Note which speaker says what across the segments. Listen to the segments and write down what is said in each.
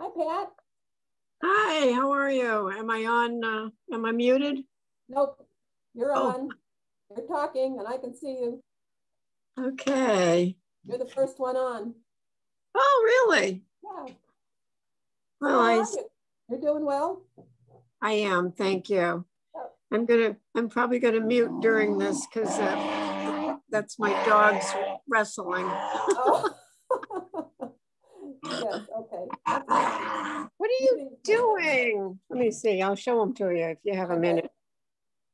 Speaker 1: Hi, Pat.
Speaker 2: Hi, how are you? Am I on, am I muted?
Speaker 1: Nope, you're
Speaker 2: Oh.
Speaker 1: on. You're talking and I can see you.
Speaker 2: Okay.
Speaker 1: You're the first one on.
Speaker 2: Oh, really?
Speaker 1: Yeah.
Speaker 2: Well,
Speaker 1: How are you? You're doing well?
Speaker 2: I am, thank you.
Speaker 1: Oh.
Speaker 2: I'm probably gonna mute during this because that's my dog's wrestling.
Speaker 1: Oh. Yes, okay.
Speaker 2: What are you doing? Let me see, I'll show them to you if you have a minute.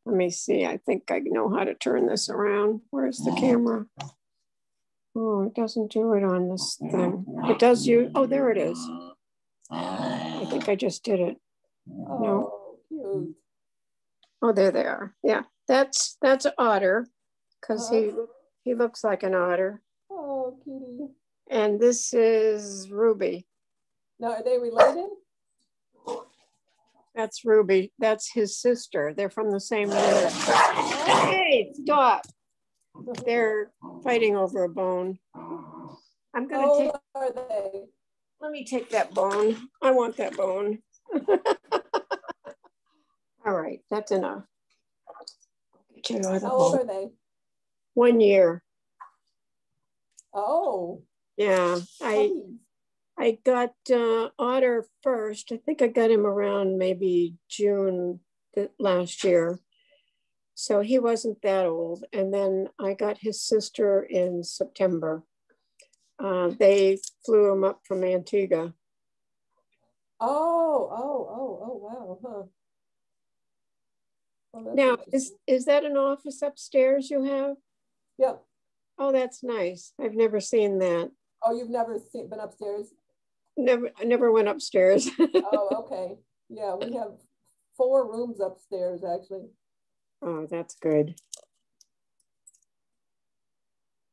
Speaker 2: Let me see, I think I know how to turn this around. Where's the camera? Oh, it doesn't do it on this thing. It does you, oh, there it is. I think I just did it.
Speaker 1: Oh,
Speaker 2: no.
Speaker 1: Cute.
Speaker 2: Oh, there they are. Yeah, that's Otter because he looks like an otter.
Speaker 1: Oh, cutie.
Speaker 2: And this is Ruby.
Speaker 1: Now, are they related?
Speaker 2: That's Ruby. That's his sister. They're from the same litter. Hey, stop. They're fighting over a bone. I'm going to take.
Speaker 1: How old are they?
Speaker 2: Let me take that bone. I want that bone. All right, that's enough.
Speaker 1: How old are they?
Speaker 2: 1 year.
Speaker 1: Oh.
Speaker 2: Yeah, I got Otter first. I think I got him around maybe June last year. So he wasn't that old. And then I got his sister in September. They flew him up from Antigua.
Speaker 1: Oh, wow, huh. Oh,
Speaker 2: now, is that an office upstairs you have?
Speaker 1: Yep.
Speaker 2: Oh, that's nice. I've never seen that.
Speaker 1: Oh, you've never been upstairs?
Speaker 2: I never went upstairs.
Speaker 1: Oh, okay. Yeah, we have 4 rooms upstairs, actually.
Speaker 2: Oh, that's good.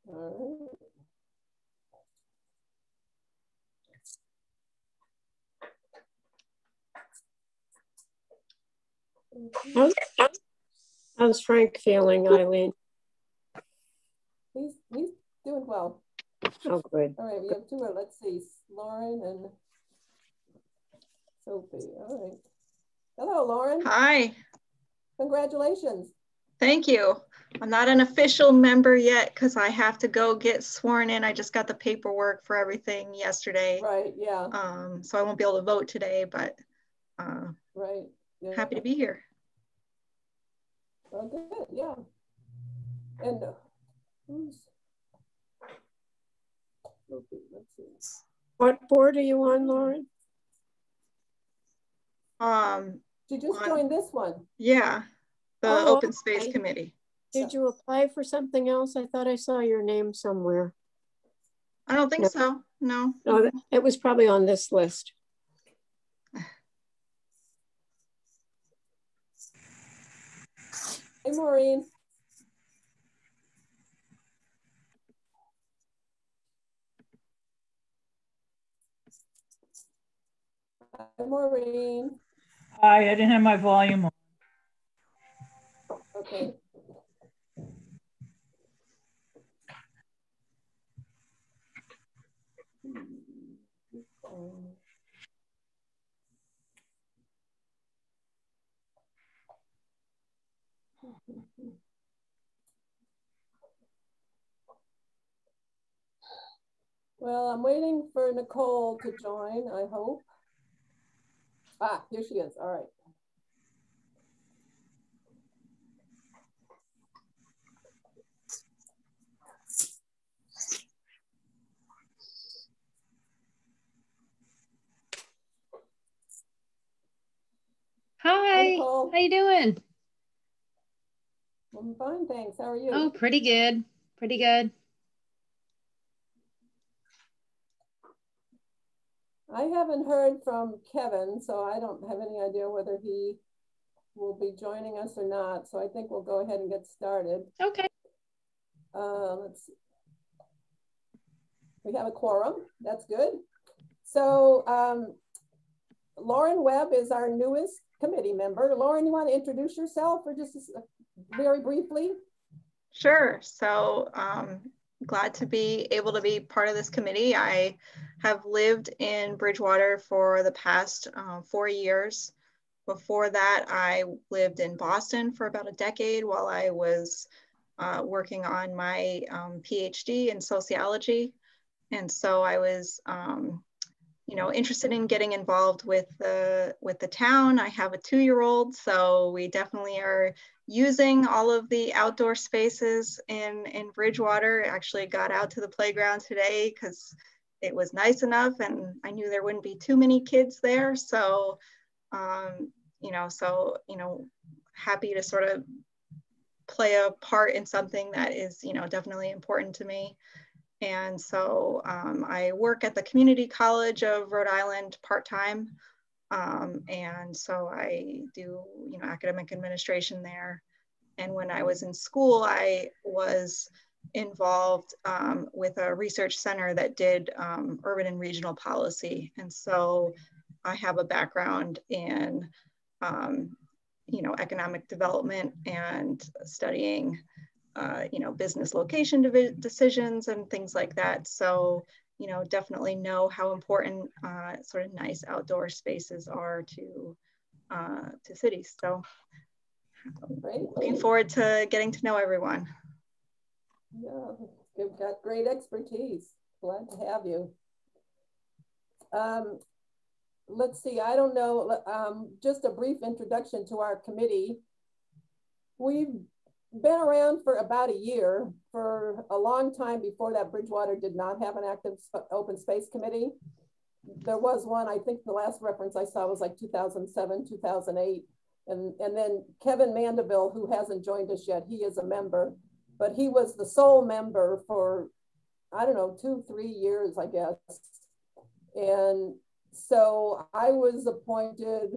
Speaker 1: All
Speaker 2: right. How's Frank feeling, Eileen?
Speaker 1: He's doing well.
Speaker 2: Oh, good.
Speaker 1: All right, we have 2. Let's see, Lauren and Sophie. All right. Hello, Lauren.
Speaker 3: Hi.
Speaker 1: Congratulations.
Speaker 3: Thank you. I'm not an official member yet because I have to go get sworn in. I just got the paperwork for everything yesterday.
Speaker 1: Right, yeah.
Speaker 3: So I won't be able to vote today, but
Speaker 1: right. Yeah.
Speaker 3: Happy to be here.
Speaker 1: Well, good, yeah. And who's Sophie? Let's see.
Speaker 2: What board are you on, Lauren?
Speaker 1: She just joined this one.
Speaker 3: Yeah, the Open Space Committee.
Speaker 2: Did you apply for something else? I thought I saw your name somewhere.
Speaker 3: I don't think so, no.
Speaker 2: No, it was probably on this list.
Speaker 1: Hey, Maureen. Hi, Maureen.
Speaker 4: Hi, I didn't have my volume on.
Speaker 1: Okay. Well, I'm waiting for Nicole to join, I hope. Ah, here she is. All right.
Speaker 5: Hi, how you doing?
Speaker 1: I'm fine, thanks. How are you?
Speaker 5: Oh, pretty good. Pretty good.
Speaker 1: I haven't heard from Kevin, so I don't have any idea whether he will be joining us or not. So I think we'll go ahead and get started.
Speaker 5: Okay.
Speaker 1: Let's see. We have a quorum. That's good. So Lauren Webb is our newest committee member. Lauren, you want to introduce yourself or just very briefly?
Speaker 3: Sure. So glad to be able to be part of this committee. I have lived in Bridgewater for the past 4 years. Before that, I lived in Boston for about a decade while I was working on my PhD in sociology. And so I was, you know, interested in getting involved with the town. I have a 2-year-old, so we definitely are using all of the outdoor spaces in Bridgewater. Actually got out to the playground today because it was nice enough and I knew there wouldn't be too many kids there. So, you know, happy to sort of play a part in something that is, you know, definitely important to me. And so I work at the Community College of Rhode Island part-time. And so I do, you know, academic administration there. And when I was in school, I was involved with a research center that did urban and regional policy. And so I have a background in, you know, economic development and studying you know, business location decisions and things like that. So, you know, definitely know how important sort of nice outdoor spaces are to cities. So looking forward to getting to know everyone.
Speaker 1: Yeah, you've got great expertise. Glad to have you. Let's see, I don't know, just a brief introduction to our committee. We've been around for about a year. For a long time before that, Bridgewater did not have an active open space committee. There was one, I think the last reference I saw was like 2007, 2008. And then Kevin Mandeville, who hasn't joined us yet, he is a member, but he was the sole member for, I don't know, 2-3 years, I guess. And so I was appointed,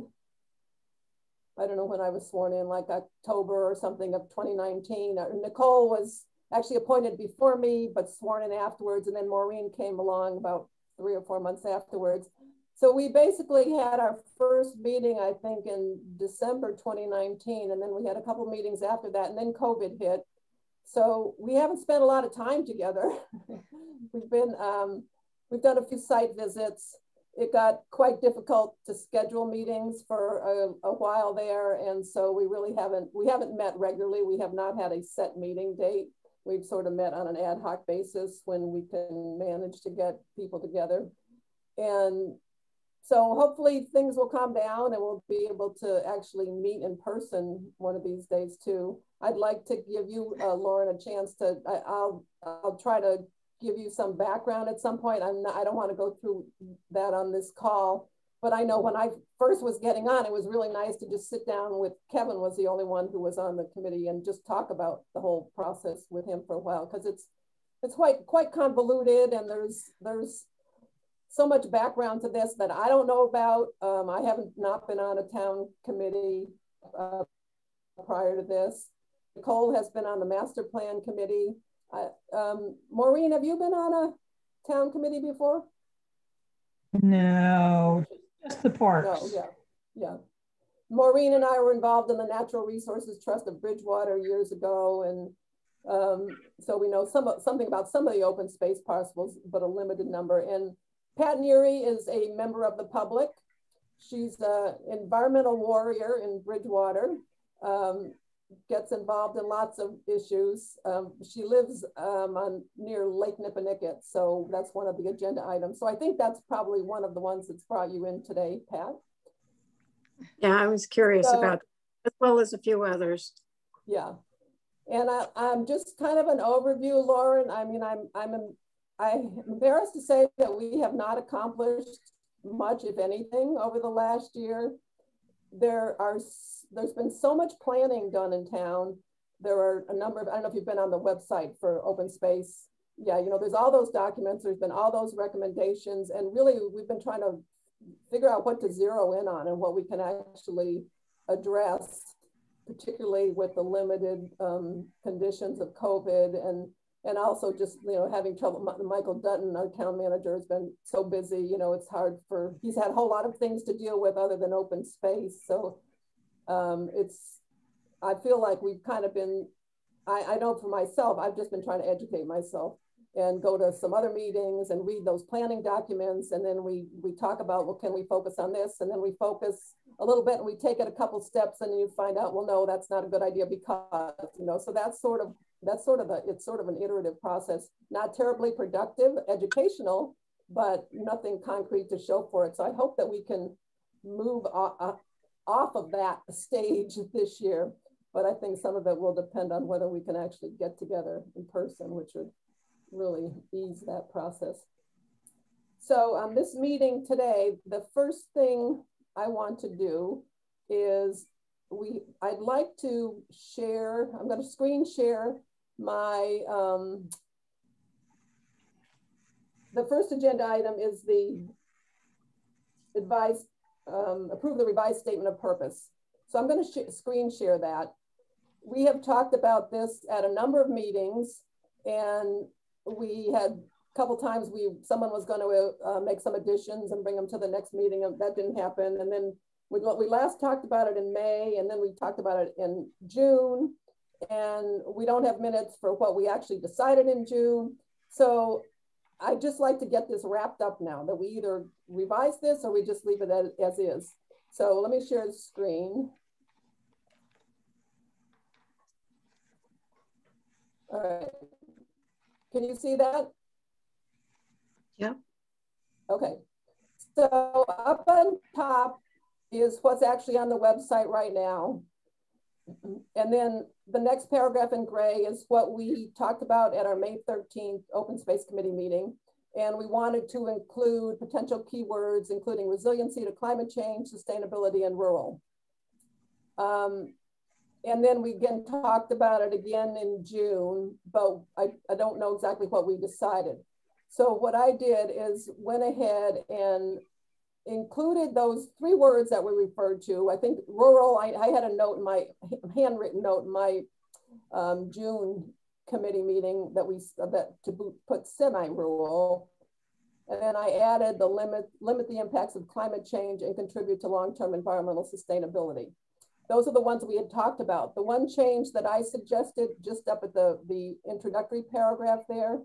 Speaker 1: I don't know when I was sworn in, like October or something of 2019. Nicole was actually appointed before me, but sworn in afterwards. And then Maureen came along about 3 or 4 months afterwards. So we basically had our first meeting, I think, in December 2019. And then we had a couple of meetings after that. And then COVID hit. So we haven't spent a lot of time together. we've done a few site visits. It got quite difficult to schedule meetings for a while there. And so we haven't met regularly. We have not had a set meeting date. We've sort of met on an ad hoc basis when we can manage to get people together. And so hopefully things will calm down and we'll be able to actually meet in person one of these days too. I'd like to give you, Lauren, a chance to, I'll try to give you some background at some point. I don't want to go through that on this call, but I know when I first was getting on, it was really nice to just sit down with Kevin, was the only one who was on the committee, and just talk about the whole process with him for a while, because it's quite convoluted, and there's so much background to this that I don't know about. I haven't not been on a town committee prior to this. Nicole has been on the master plan committee. Maureen, have you been on a town committee before?
Speaker 4: No, just the parks.
Speaker 1: No, yeah. Maureen and I were involved in the Natural Resources Trust of Bridgewater years ago, and so we know something about some of the open space parcels, but a limited number. And Pat Neary is a member of the public. She's an environmental warrior in Bridgewater. Gets involved in lots of issues. She lives near Lake Nipponicket, so that's one of the agenda items. So I think that's probably one of the ones that's brought you in today, Pat.
Speaker 2: Yeah, I was curious about that, as well as a few others.
Speaker 1: Yeah, and I'm just kind of an overview, Lauren. I mean, I'm embarrassed to say that we have not accomplished much, if anything, over the last year. There's been so much planning done in town. There are a number of, I don't know if you've been on the website for open space. Yeah, you know, there's all those documents, there's been all those recommendations, and really we've been trying to figure out what to zero in on and what we can actually address, particularly with the limited conditions of COVID, and also just, you know, having trouble. Michael Dutton, our town manager, has been so busy, you know, it's hard he's had a whole lot of things to deal with other than open space. So I feel like we've kind of been, I know for myself, I've just been trying to educate myself and go to some other meetings and read those planning documents. And then we talk about, well, can we focus on this? And then we focus a little bit and we take it a couple steps and you find out, well, no, that's not a good idea because, you know, so it's sort of an iterative process, not terribly productive, educational, but nothing concrete to show for it. So I hope that we can move off of that stage this year. But I think some of it will depend on whether we can actually get together in person, which would really ease that process. So this meeting today, the first thing I want to do is I'd like to share, I'm going to screen share my, the first agenda item is the approve the revised statement of purpose. So I'm going to screen share that. We have talked about this at a number of meetings, and we had a couple times someone was going to make some additions and bring them to the next meeting, and that didn't happen. And then we last talked about it in May, and then we talked about it in June, and we don't have minutes for what we actually decided in June. So I'd just like to get this wrapped up now, that we either revise this or we just leave it as is. So let me share the screen. All right. Can you see that?
Speaker 2: Yeah.
Speaker 1: Okay. So up on top is what's actually on the website right now. And then the next paragraph in gray is what we talked about at our May 13th Open Space Committee meeting. And we wanted to include potential keywords, including resiliency to climate change, sustainability, and rural. And then we again talked about it again in June, but I don't know exactly what we decided. So what I did is went ahead and included those 3 words that we referred to. I think rural, I had a note in my handwritten note in my June committee meeting to put semi-rural. And then I added the limit the impacts of climate change and contribute to long-term environmental sustainability. Those are the ones we had talked about. The one change that I suggested just up at the introductory paragraph there,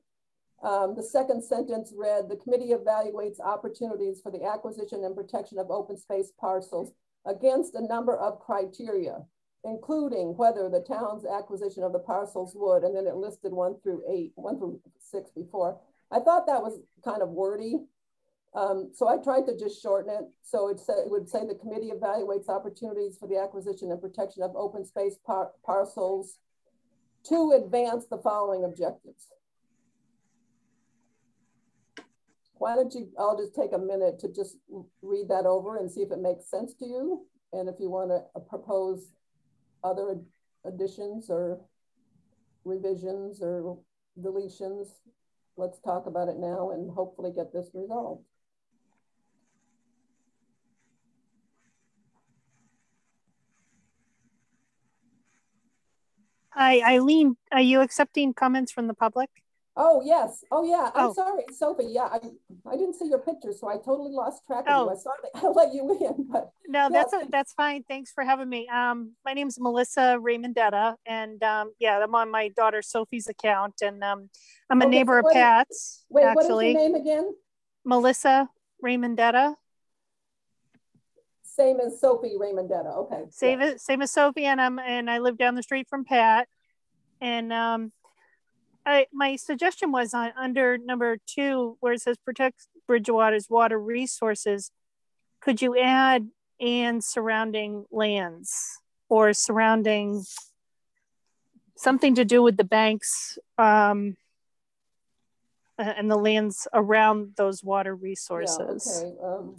Speaker 1: the second sentence read, the committee evaluates opportunities for the acquisition and protection of open space parcels against a number of criteria, including whether the town's acquisition of the parcels would, and then it listed 1 through 6 before. I thought that was kind of wordy. So I tried to just shorten it. So it would say the committee evaluates opportunities for the acquisition and protection of open space parcels to advance the following objectives. Why don't you, I'll just take a minute to just read that over and see if it makes sense to you. And if you want to propose other additions or revisions or deletions, let's talk about it now and hopefully get this resolved.
Speaker 6: Hi, Eileen, are you accepting comments from the public?
Speaker 1: Oh, yes. Oh, yeah. I'm sorry, Sophie. Yeah, I didn't see your picture, so I totally lost track of you. I saw that I let you in, but
Speaker 6: no,
Speaker 1: yes.
Speaker 6: that's fine. Thanks for having me. My name's Melissa Raymondetta, and yeah, I'm on my daughter Sophie's account, and I'm a neighbor of Pat's.
Speaker 1: Wait,
Speaker 6: actually.
Speaker 1: What is your name again?
Speaker 6: Melissa Raymondetta.
Speaker 1: Same as Sophie Raymondetta. Okay.
Speaker 6: Same as Sophie, and I live down the street from Pat, and my suggestion was under number 2, where it says protect Bridgewater's water resources, could you add and surrounding lands or surrounding something to do with the banks and the lands around those water resources?
Speaker 1: Yeah, okay.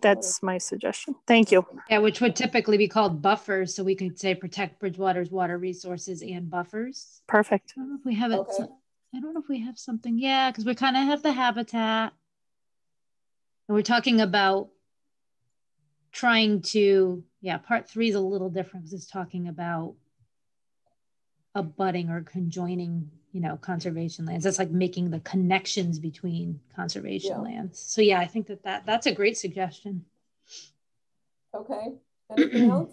Speaker 6: That's my suggestion. Thank you.
Speaker 5: Yeah, which would typically be called buffers. So we could say protect Bridgewater's water resources and buffers.
Speaker 6: Perfect.
Speaker 5: I don't know if we have it. Okay. I don't know if we have something. Yeah, because we kind of have the habitat. And we're talking about trying to, part 3 is a little different because it's talking about abutting or conjoining, conservation lands. That's like making the connections between conservation lands. So yeah, I think that's a great suggestion.
Speaker 1: Okay. Anything else?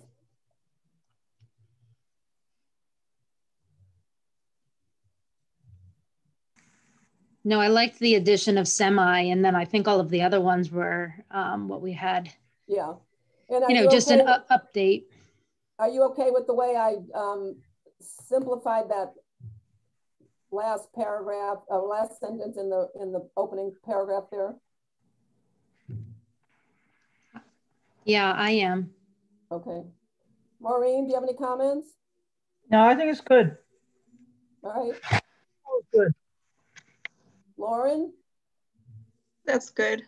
Speaker 5: No, I liked the addition of semi, and then I think all of the other ones were what we had.
Speaker 1: Yeah. And
Speaker 5: you know, just
Speaker 1: okay
Speaker 5: an update.
Speaker 1: Are you okay with the way I simplified that last paragraph, last sentence in the opening paragraph there?
Speaker 5: Yeah, I am.
Speaker 1: Okay. Maureen, do you have any comments?
Speaker 4: No, I think it's good.
Speaker 1: All right.
Speaker 4: Oh, good.
Speaker 1: Lauren?
Speaker 3: That's good.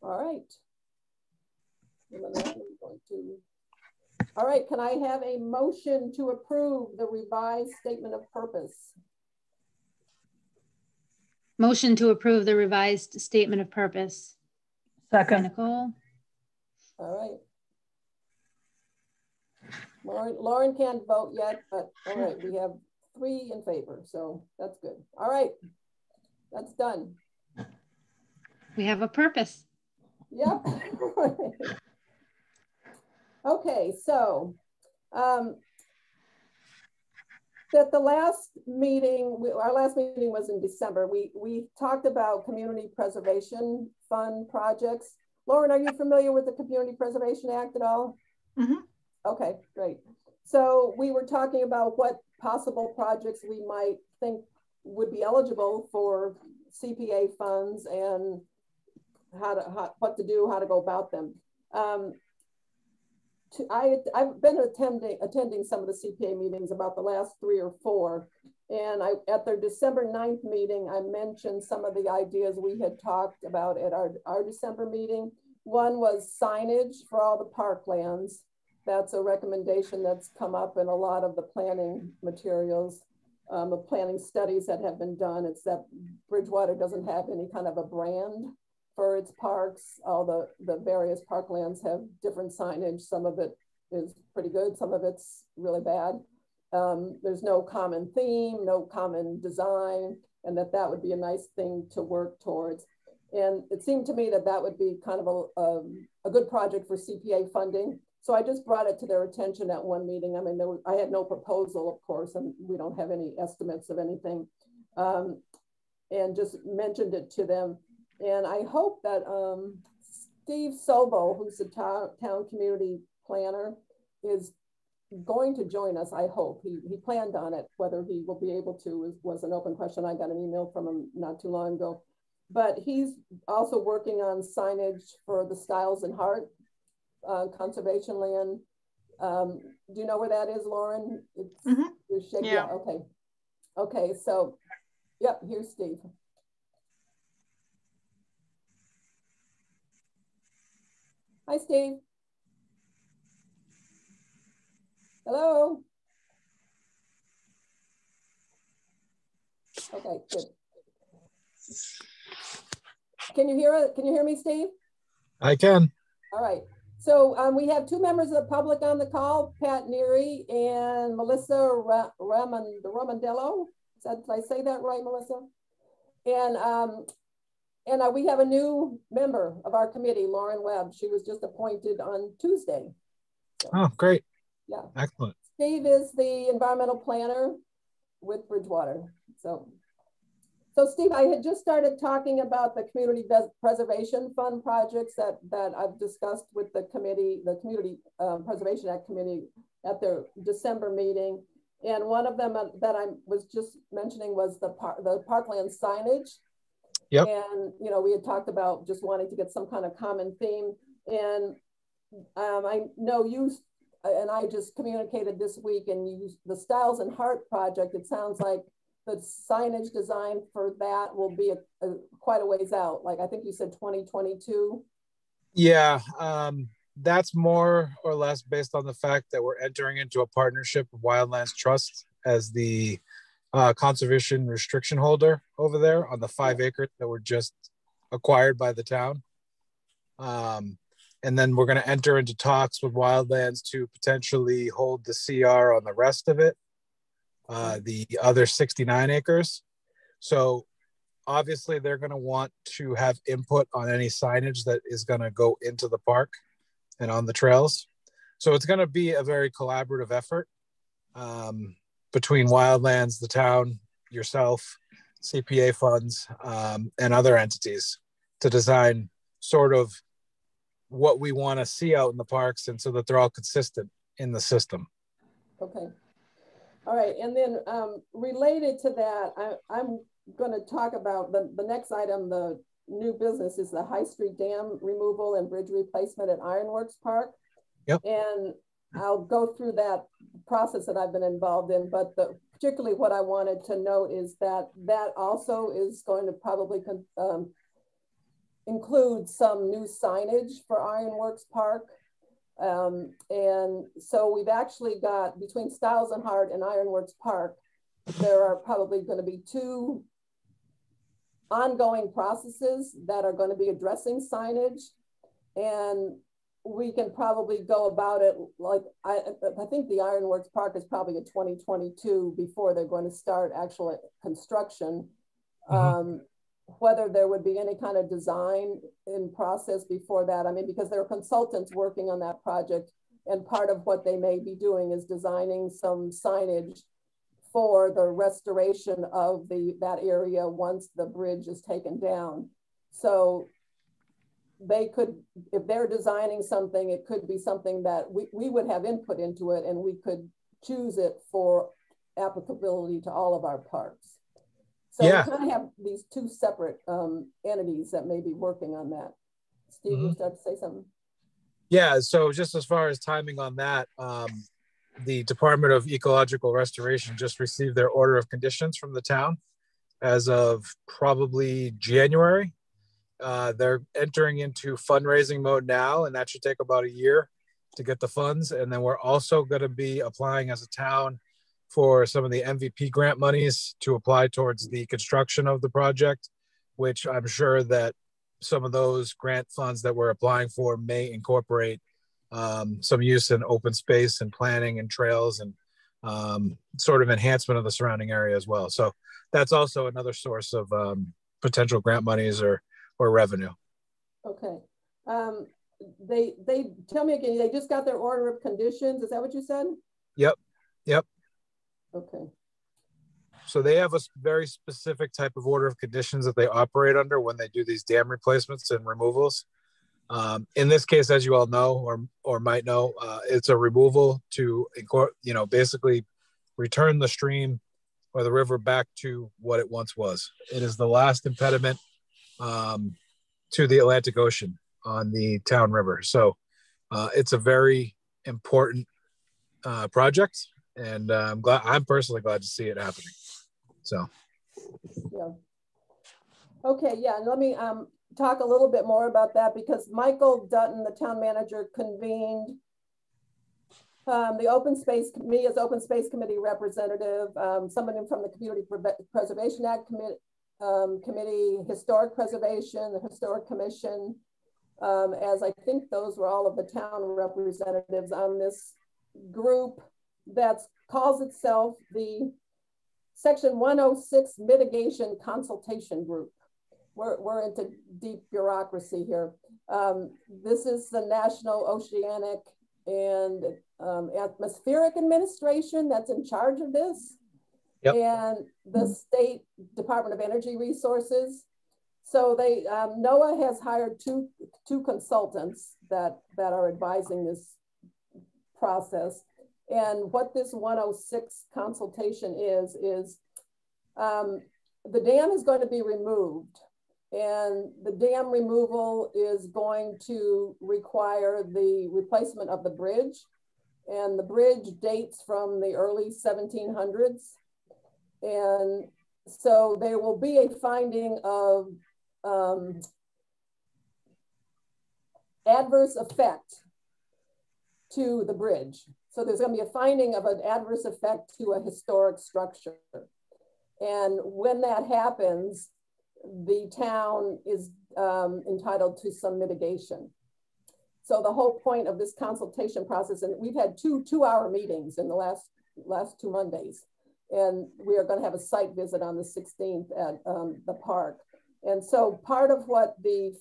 Speaker 1: All right. All right, can I have a motion to approve the revised statement of purpose?
Speaker 5: Motion to approve the revised statement of purpose.
Speaker 4: Second.
Speaker 5: Nicole.
Speaker 1: All right. Lauren can't vote yet, but all right, we have 3 in favor, so that's good. All right, that's done.
Speaker 5: We have a purpose.
Speaker 1: Yep. Okay, so at the last meeting, our last meeting was in December. We talked about community preservation fund projects. Lauren, are you familiar with the Community Preservation Act at all?
Speaker 3: Mm-hmm.
Speaker 1: Okay, great. So we were talking about what possible projects we might think would be eligible for CPA funds and what to do, how to go about them. I've been attending some of the CPA meetings, about the last 3 or 4. And at their December 9th meeting, I mentioned some of the ideas we had talked about at our December meeting. One was signage for all the parklands. That's a recommendation that's come up in a lot of the planning materials, the planning studies that have been done. It's that Bridgewater doesn't have any kind of a brand for its parks. All the various parklands have different signage. Some of it is pretty good, some of it's really bad. There's no common theme, no common design, and that would be a nice thing to work towards. And it seemed to me that would be kind of a good project for CPA funding. So I just brought it to their attention at one meeting. I mean, I had no proposal, of course, and we don't have any estimates of anything, and just mentioned it to them. And I hope that Steve Sobo, who's the town community planner, is going to join us. I hope. He planned on it. Whether he will be able to was an open question. I got an email from him not too long ago. But he's also working on signage for the Stiles and Hart conservation land. Do you know where that is, Lauren? It's yeah. Okay. Okay. So, yep. Here's Steve. Hi, Steve. Hello. Okay, good. Can you hear it? Can you hear me, Steve?
Speaker 7: I can.
Speaker 1: All right. So we have 2 members of the public on the call, Pat Neary and Melissa Ramondello. Did I say that right, Melissa? And we have a new member of our committee, Lauren Webb. She was just appointed on Tuesday. So,
Speaker 7: oh, great.
Speaker 1: Yeah.
Speaker 7: Excellent.
Speaker 1: Steve is the environmental planner with Bridgewater. So Steve, I had just started talking about the Community Preservation Fund projects that I've discussed with the committee, the Community Preservation Act committee at their December meeting. And one of them that I was just mentioning was the parkland signage.
Speaker 7: Yep.
Speaker 1: And, you know, we had talked about just wanting to get some kind of common theme. And I know you and I just communicated this week, and the Stiles and Hart project, it sounds like the signage design for that will be quite a ways out. Like I think you said 2022. Yeah,
Speaker 7: that's more or less based on the fact that we're entering into a partnership with Wildlands Trust as the conservation restriction holder over there on the 5 acres that were just acquired by the town. And then we're going to enter into talks with Wildlands to potentially hold the CR on the rest of it, the other 69 acres. So obviously they're going to want to have input on any signage that is going to go into the park and on the trails. So it's going to be a very collaborative effort between Wildlands, the town, yourself, CPA funds, and other entities to design sort of what we want to see out in the parks, and so that they're all consistent in the system.
Speaker 1: Okay. All right. And then related to that, I'm going to talk about the next item. The new business is the High Street Dam removal and bridge replacement at Ironworks Park.
Speaker 7: Yep.
Speaker 1: And I'll go through that process that I've been involved in, but particularly what I wanted to note is that also is going to probably include some new signage for Ironworks Park. And so we've actually got, between Styles and Hart and Ironworks Park, there are probably going to be 2 ongoing processes that are going to be addressing signage. And we can probably go about it like, I think the Ironworks Park is probably a 2022 before they're going to start actual construction. Whether there would be any kind of design in process before that. I mean, because there are consultants working on that project, and part of what they may be doing is designing some signage for the restoration of that area once the bridge is taken down. So they could, if they're designing something, it could be something that we would have input into it, and we could choose it for applicability to all of our parks. So we kind of have these 2 separate entities that may be working on that. Steve, you start to say something?
Speaker 7: Yeah, so just as far as timing on that, the Department of Ecological Restoration just received their order of conditions from the town as of probably January. They're entering into fundraising mode now, and that should take about a year to get the funds. And then we're also going to be applying as a town for some of the MVP grant monies to apply towards the construction of the project, which I'm sure that some of those grant funds that we're applying for may incorporate some use in open space and planning and trails and sort of enhancement of the surrounding area as well. So that's also another source of potential grant monies or revenue.
Speaker 1: Okay. They tell me again, they just got their order of conditions. Is that what you said?
Speaker 7: Yep.
Speaker 1: Okay.
Speaker 7: So they have a very specific type of order of conditions that they operate under when they do these dam replacements and removals. In this case, as you all know, or might know, it's a removal to, basically return the stream or the river back to what it once was. It is the last impediment to the Atlantic Ocean on the town river. So it's a very important project, and I'm personally glad to see it happening. So
Speaker 1: yeah. Okay, yeah, let me talk a little bit more about that, because Michael Dutton, the town manager, convened the open space, me as open space committee representative, somebody from the Community Preservation Act committee, historic preservation, the historic commission, as I think those were all of the town representatives on this group that calls itself the Section 106 Mitigation Consultation Group. We're into deep bureaucracy here. This is the National Oceanic and Atmospheric Administration that's in charge of this. Yep. And the State Department of Energy Resources. So they, NOAA has hired two consultants that are advising this process. And what this 106 consultation is the dam is going to be removed. And the dam removal is going to require the replacement of the bridge. And the bridge dates from the early 1700s. And so there will be a finding of adverse effect to the bridge. So there's going to be a finding of an adverse effect to a historic structure. And when that happens, the town is entitled to some mitigation. So the whole point of this consultation process, and we've had two 2-hour meetings in the last 2 Mondays, and we are going to have a site visit on the 16th at the park. And so part of what the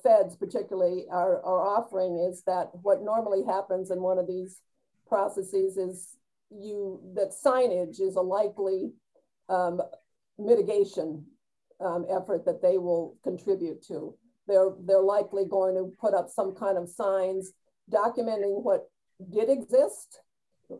Speaker 1: feds particularly are offering is that what normally happens in one of these processes is that signage is a likely mitigation effort that they will contribute to. They're likely going to put up some kind of signs documenting what did exist,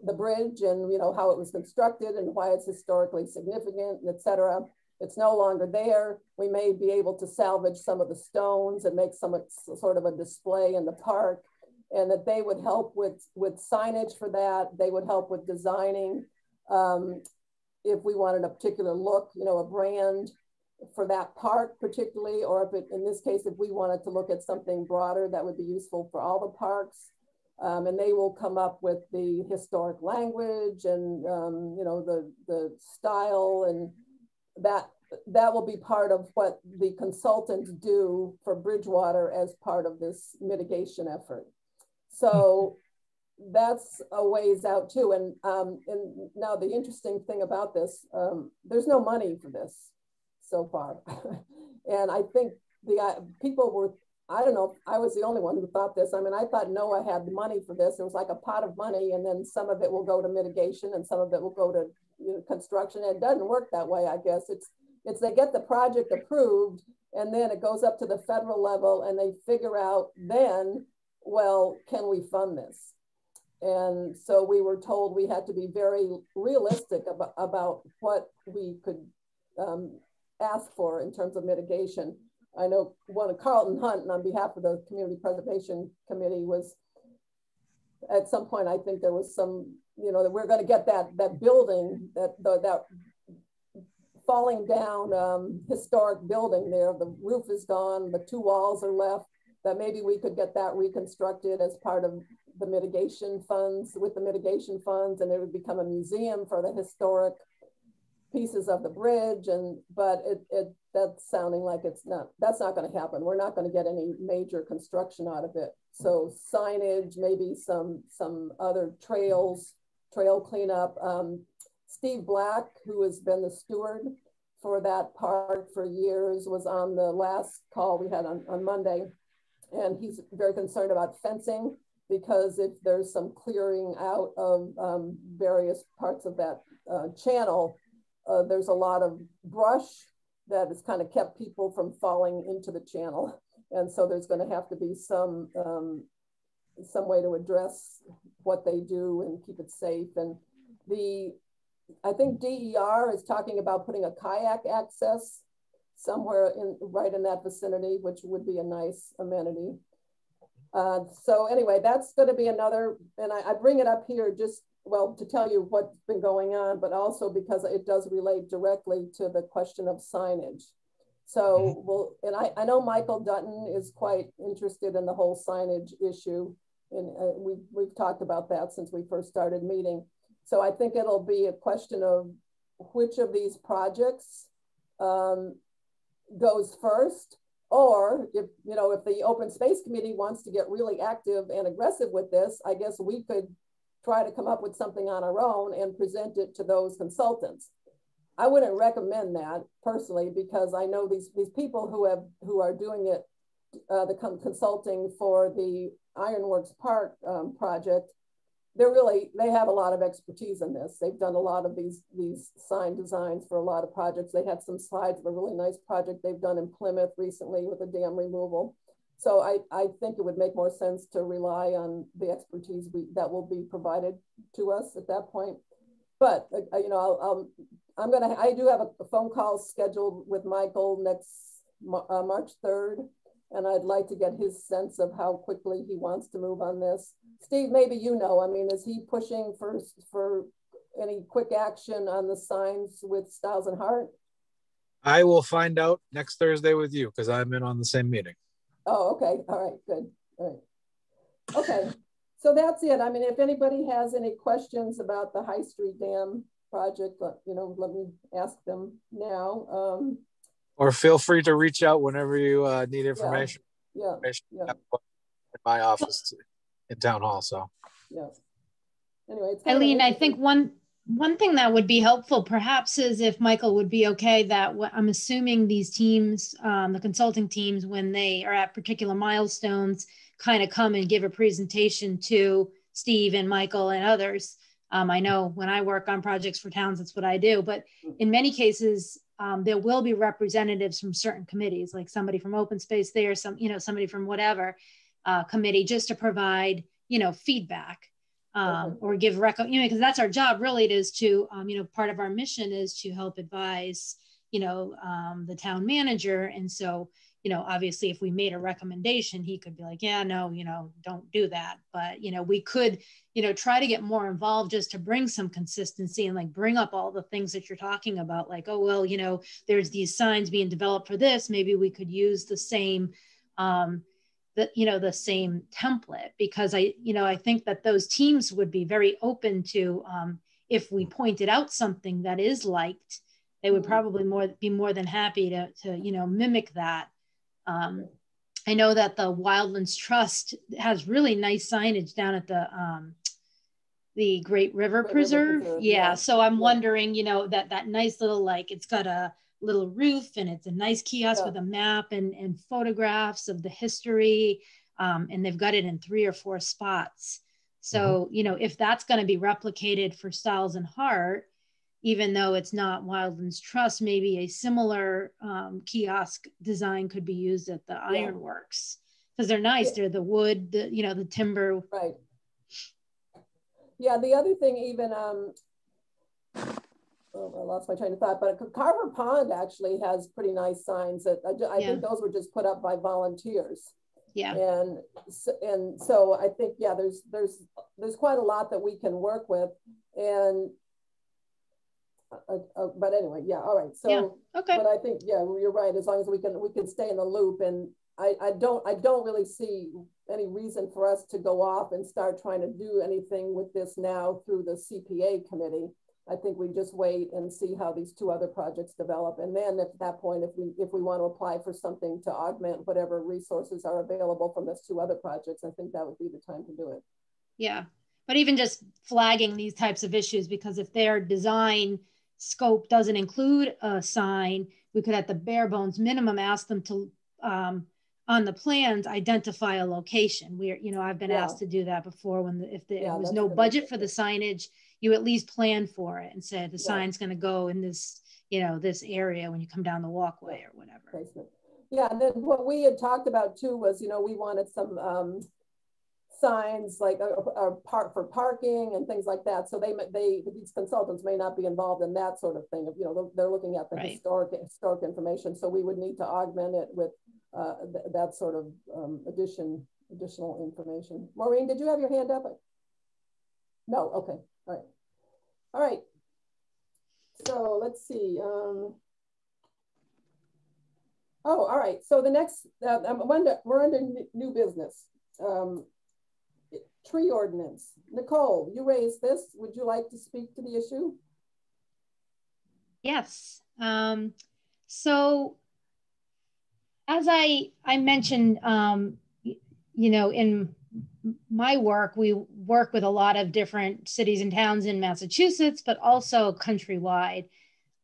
Speaker 1: the bridge, and how it was constructed and why it's historically significant, etc. It's no longer there. We may be able to salvage some of the stones and make some sort of a display in the park, and that they would help with signage for that. They would help with designing if we wanted a particular look, a brand for that park particularly, or if in this case, if we wanted to look at something broader that would be useful for all the parks. And they will come up with the historic language and the style, and that will be part of what the consultants do for Bridgewater as part of this mitigation effort. So that's a ways out too. And now the interesting thing about this, there's no money for this so far. And I think the people were, I don't know, I was the only one who thought this. I mean, I thought NOAA had the money for this. It was like a pot of money, and then some of it will go to mitigation and some of it will go to construction. And it doesn't work that way, I guess. It's they get the project approved, and then it goes up to the federal level, and they figure out then, well, can we fund this? And so we were told we had to be very realistic about what we could ask for in terms of mitigation. I know one of Carlton Hunt, and on behalf of the Community Preservation Committee, was at some point, I think there was some, that we're going to get that building, that falling down historic building there. The roof is gone, the 2 walls are left, that maybe we could get that reconstructed as part of the mitigation funds, with the mitigation funds, and it would become a museum for the historic pieces of the bridge. But that's sounding like that's not going to happen. We're not going to get any major construction out of it. So signage, maybe some other trail cleanup. Steve Black, who has been the steward for that park for years, was on the last call we had on Monday. And he's very concerned about fencing, because if there's some clearing out of various parts of that channel, there's a lot of brush that has kind of kept people from falling into the channel. And so there's going to have to be some way to address what they do and keep it safe. And I think DER is talking about putting a kayak access somewhere right in that vicinity, which would be a nice amenity. So anyway, that's going to be another, and I bring it up here just, well, to tell you what's been going on, but also because it does relate directly to the question of signage. So and I know Michael Dutton is quite interested in the whole signage issue, and we've talked about that since we first started meeting. So I think it'll be a question of which of these projects goes first, or if the Open Space Committee wants to get really active and aggressive with this, I guess we could try to come up with something on our own and present it to those consultants. I wouldn't recommend that personally, because I know these people who are doing it, the consulting for the Ironworks Park project. They have a lot of expertise in this. They've done a lot of these sign designs for a lot of projects. They had some slides of a really nice project they've done in Plymouth recently with the dam removal. So I think it would make more sense to rely on the expertise that will be provided to us at that point. But I do have a phone call scheduled with Michael next March 3rd, and I'd like to get his sense of how quickly he wants to move on this. Steve, maybe I mean, is he pushing for any quick action on the signs with Stiles and Hart?
Speaker 7: I will find out next Thursday with you, because I'm in on the same meeting.
Speaker 1: Oh, okay. All right, good. All right. Okay, so that's it. I mean, if anybody has any questions about the High Street Dam project, let me ask them now.
Speaker 7: Or feel free to reach out whenever you need information.
Speaker 1: Yeah.
Speaker 7: In my office in Town Hall. So.
Speaker 1: Yeah. Anyway,
Speaker 5: Eileen, I think one thing that would be helpful perhaps is if Michael would be okay that I'm assuming these teams, the consulting teams, when they are at particular milestones, kind of come and give a presentation to Steve and Michael and others. I know when I work on projects for towns, that's what I do. But in many cases, there will be representatives from certain committees, like somebody from open space there, somebody from whatever committee, just to provide, feedback or give because that's our job really. It is to, part of our mission is to help advise, the town manager. And so, obviously if we made a recommendation, he could be like, yeah, no, don't do that. But, we could, try to get more involved just to bring some consistency and like bring up all the things that you're talking about. Like, oh, well, there's these signs being developed for this. Maybe we could use the same, the same template, because I think that those teams would be very open to, if we pointed out something that is liked, they would probably be more than happy to mimic that. I know that the Wildlands Trust has really nice signage down at the Great River Preserve. Yeah. So I'm wondering, that nice little, like, it's got a little roof and it's a nice kiosk with a map and photographs of the history. And they've got it in 3 or 4 spots. So, if that's going to be replicated for Styles and Hart, even though it's not Wildlands Trust, maybe a similar kiosk design could be used at the Ironworks, because they're nice. They're the wood, the timber.
Speaker 1: Right. Yeah, the other thing even, I lost my train of thought, but Carver Pond actually has pretty nice signs that I think those were just put up by volunteers.
Speaker 5: Yeah.
Speaker 1: And so I think, there's quite a lot that we can work with. And but anyway, all right. So,
Speaker 5: okay.
Speaker 1: But I think, you're right. As long as we can stay in the loop, and I don't really see any reason for us to go off and start trying to do anything with this now through the CPA committee. I think we just wait and see how these 2 other projects develop, and then at that point, if we want to apply for something to augment whatever resources are available from those 2 other projects, I think that would be the time to do it.
Speaker 5: Yeah, but even just flagging these types of issues, because if their design scope doesn't include a sign, we could at the bare bones minimum ask them to on the plans identify a location. Where I've been asked to do that before, when if there was no budget for the signage, you at least plan for it and say the sign's going to go in this this area when you come down the walkway or whatever.
Speaker 1: Yeah, and then what we had talked about too was we wanted some signs like park for parking and things like that. So these consultants may not be involved in that sort of thing. They're looking at the historic information. So we would need to augment it with that sort of additional information. Maureen, did you have your hand up? No. Okay. All right. So let's see. All right. So the next, we're under new business. Tree ordinance. Nicole, you raised this. Would you like to speak to the issue?
Speaker 5: Yes. So as I mentioned, in my work, we work with a lot of different cities and towns in Massachusetts, but also countrywide.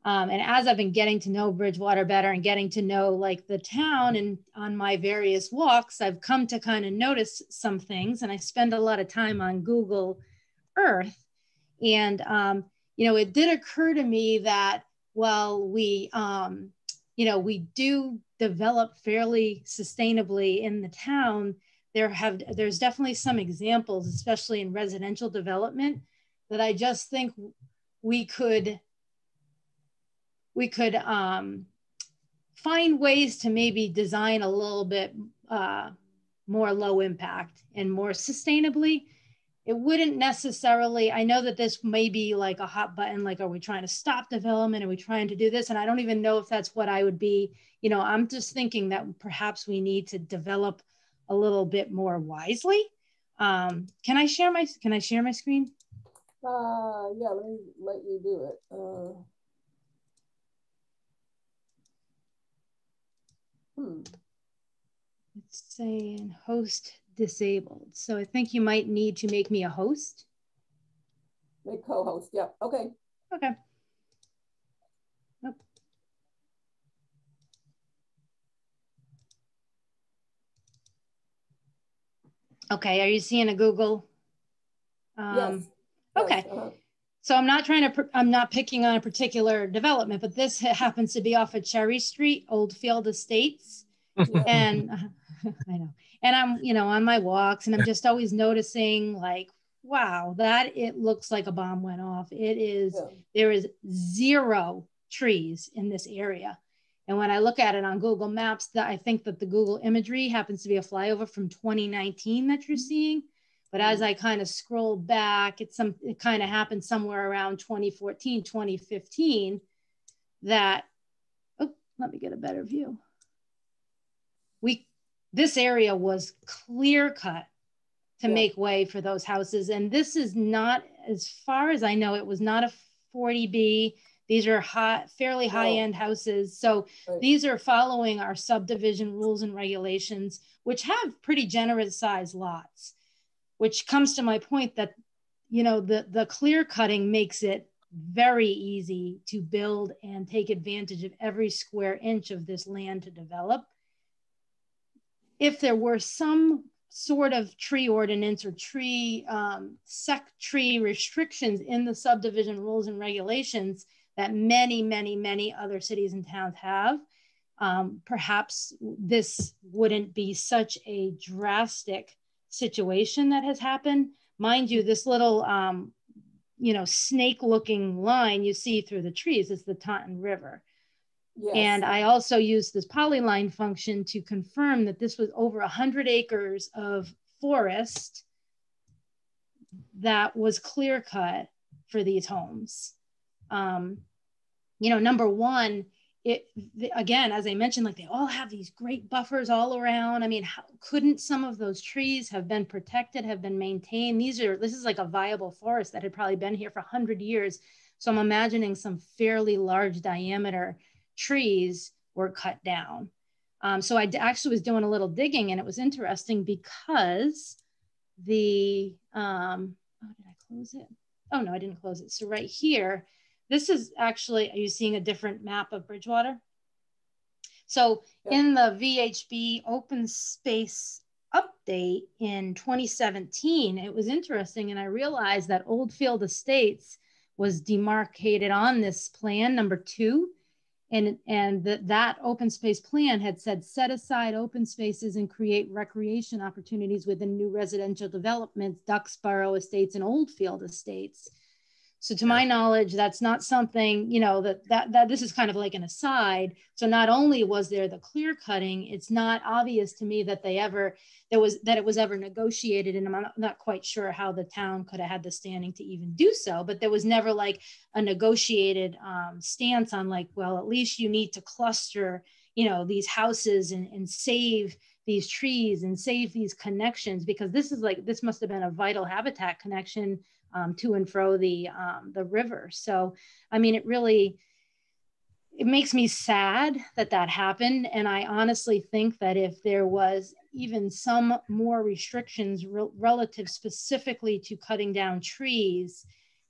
Speaker 5: And as I've been getting to know Bridgewater better and getting to know like the town, and on my various walks, I've come to kind of notice some things, and I spend a lot of time on Google Earth. And, it did occur to me that while we, we do develop fairly sustainably in the town, there's definitely some examples, especially in residential development, that I just think we could find ways to maybe design a little bit more low impact and more sustainably. It wouldn't necessarily, I know that this may be like a hot button, like, are we trying to stop development? Are we trying to do this? And I don't even know if that's what I would be, I'm just thinking that perhaps we need to develop a little bit more wisely. Can I share my screen?
Speaker 1: Yeah, let you do it.
Speaker 5: It's saying host disabled. So I think you might need to make me a host.
Speaker 1: Make co-host, yep, okay.
Speaker 5: Okay. Oh. Okay, are you seeing a Google?
Speaker 1: Yes.
Speaker 5: Okay.
Speaker 1: Yes,
Speaker 5: So I'm not trying to, I'm not picking on a particular development, but this happens to be off of Cherry Street, Oldfield Estates. And I know, and I'm, you know, on my walks and I'm just always noticing like, wow, that it looks like a bomb went off. It is, there is 0 trees in this area. And when I look at it on Google Maps, that I think that the Google imagery happens to be a flyover from 2019 that you're seeing. But as I kind of scroll back, it kind of happened somewhere around 2014, 2015 that, oh, let me get a better view. This area was clear cut to make way for those houses. And this is not, as far as I know, it was not a 40B. These are fairly high-end houses. So these are following our subdivision rules and regulations, which have pretty generous sized lots, which comes to my point that, you know, the clear cutting makes it very easy to build and take advantage of every square inch of this land to develop. If there were some sort of tree ordinance or tree restrictions in the subdivision rules and regulations that many other cities and towns have, perhaps this wouldn't be such a drastic situation that has happened. Mind you, this little, you know, snake looking line you see through the trees is the Taunton River. Yes. And I also used this polyline function to confirm that this was over 100 acres of forest that was clear cut for these homes. You know, number one, again, as I mentioned, like they all have these great buffers all around. I mean, couldn't some of those trees have been protected, have been maintained? This is like a viable forest that had probably been here for 100 years. So I'm imagining some fairly large diameter trees were cut down. So I actually was doing a little digging, and it was interesting because oh, did I close it? Oh no, I didn't close it. So right here, this is actually, are you seeing a different map of Bridgewater? So in the VHB open space update in 2017, it was interesting. And I realized that Oldfield Estates was demarcated on this plan, number 2. And that open space plan had said, set aside open spaces and create recreation opportunities within new residential developments, Duxborough Estates and Oldfield Estates. So to my knowledge, that's not something, you know, that this is kind of like an aside. So not only was there the clear cutting, it's not obvious to me that it was ever negotiated, and I'm not quite sure how the town could have had the standing to even do so, but there was never like a negotiated stance on like, well, at least you need to cluster, you know, these houses and save these trees and save these connections, because this must have been a vital habitat connection to and fro the river. So, I mean, it makes me sad that happened. And I honestly think that if there was even some more restrictions relative specifically to cutting down trees,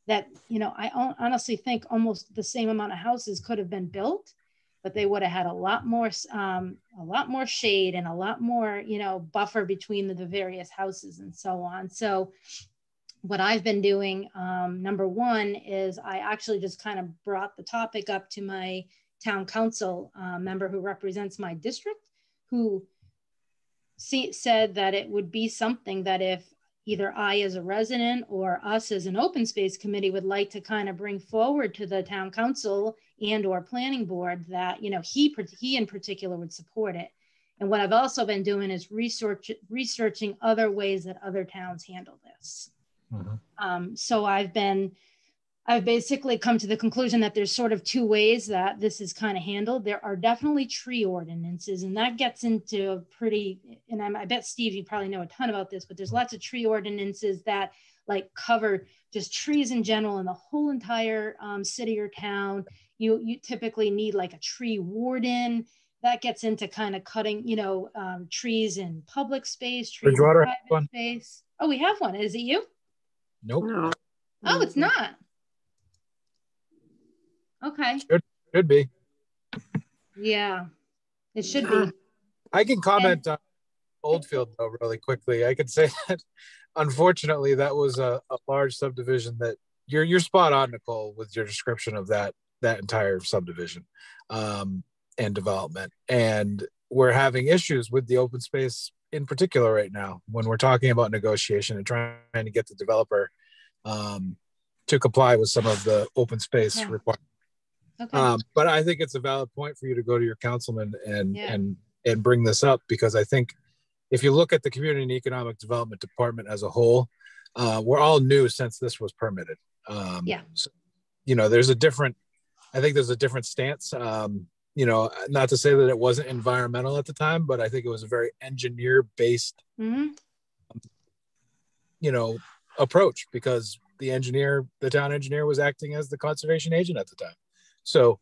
Speaker 5: that, you know, I honestly think almost the same amount of houses could have been built, but they would have had a lot more shade and a lot more, you know, buffer between the various houses and so on. So what I've been doing, number one, is I actually just kind of brought the topic up to my town council member who represents my district, who said that it would be something that if either I as a resident or us as an open space committee would like to kind of bring forward to the town council and or planning board, that, you know, he in particular would support it. And what I've also been doing is researching other ways that other towns handle this. So I've basically come to the conclusion that there's sort of 2 ways that this is kind of handled. There are definitely tree ordinances, and that gets into a pretty, and I bet Steve, you probably know a ton about this, but there's lots of tree ordinances that like cover just trees in general in the whole entire city or town. You typically need like a tree warden. That gets into kind of cutting, you know, trees in public space, trees in private space. Oh, we have one. Is it you?
Speaker 7: Nope. No.
Speaker 5: Oh, it's not. Okay.
Speaker 7: Should be.
Speaker 5: Yeah, it should be.
Speaker 7: I can comment on Oldfield though really quickly. I could say that unfortunately that was a large subdivision that you're spot on, Nicole, with your description of that entire subdivision and development. And we're having issues with the open space in particular right now when we're talking about negotiation and trying to get the developer to comply with some of the open space requirements.
Speaker 5: Okay.
Speaker 7: But I think it's a valid point for you to go to your councilman and bring this up, because I think if you look at the Community and Economic Development Department as a whole, we're all new since this was permitted. So, you know, there's a different stance. You know, not to say that it wasn't environmental at the time, but I think it was a very engineer-based, you know, approach, because the town engineer was acting as the conservation agent at the time. So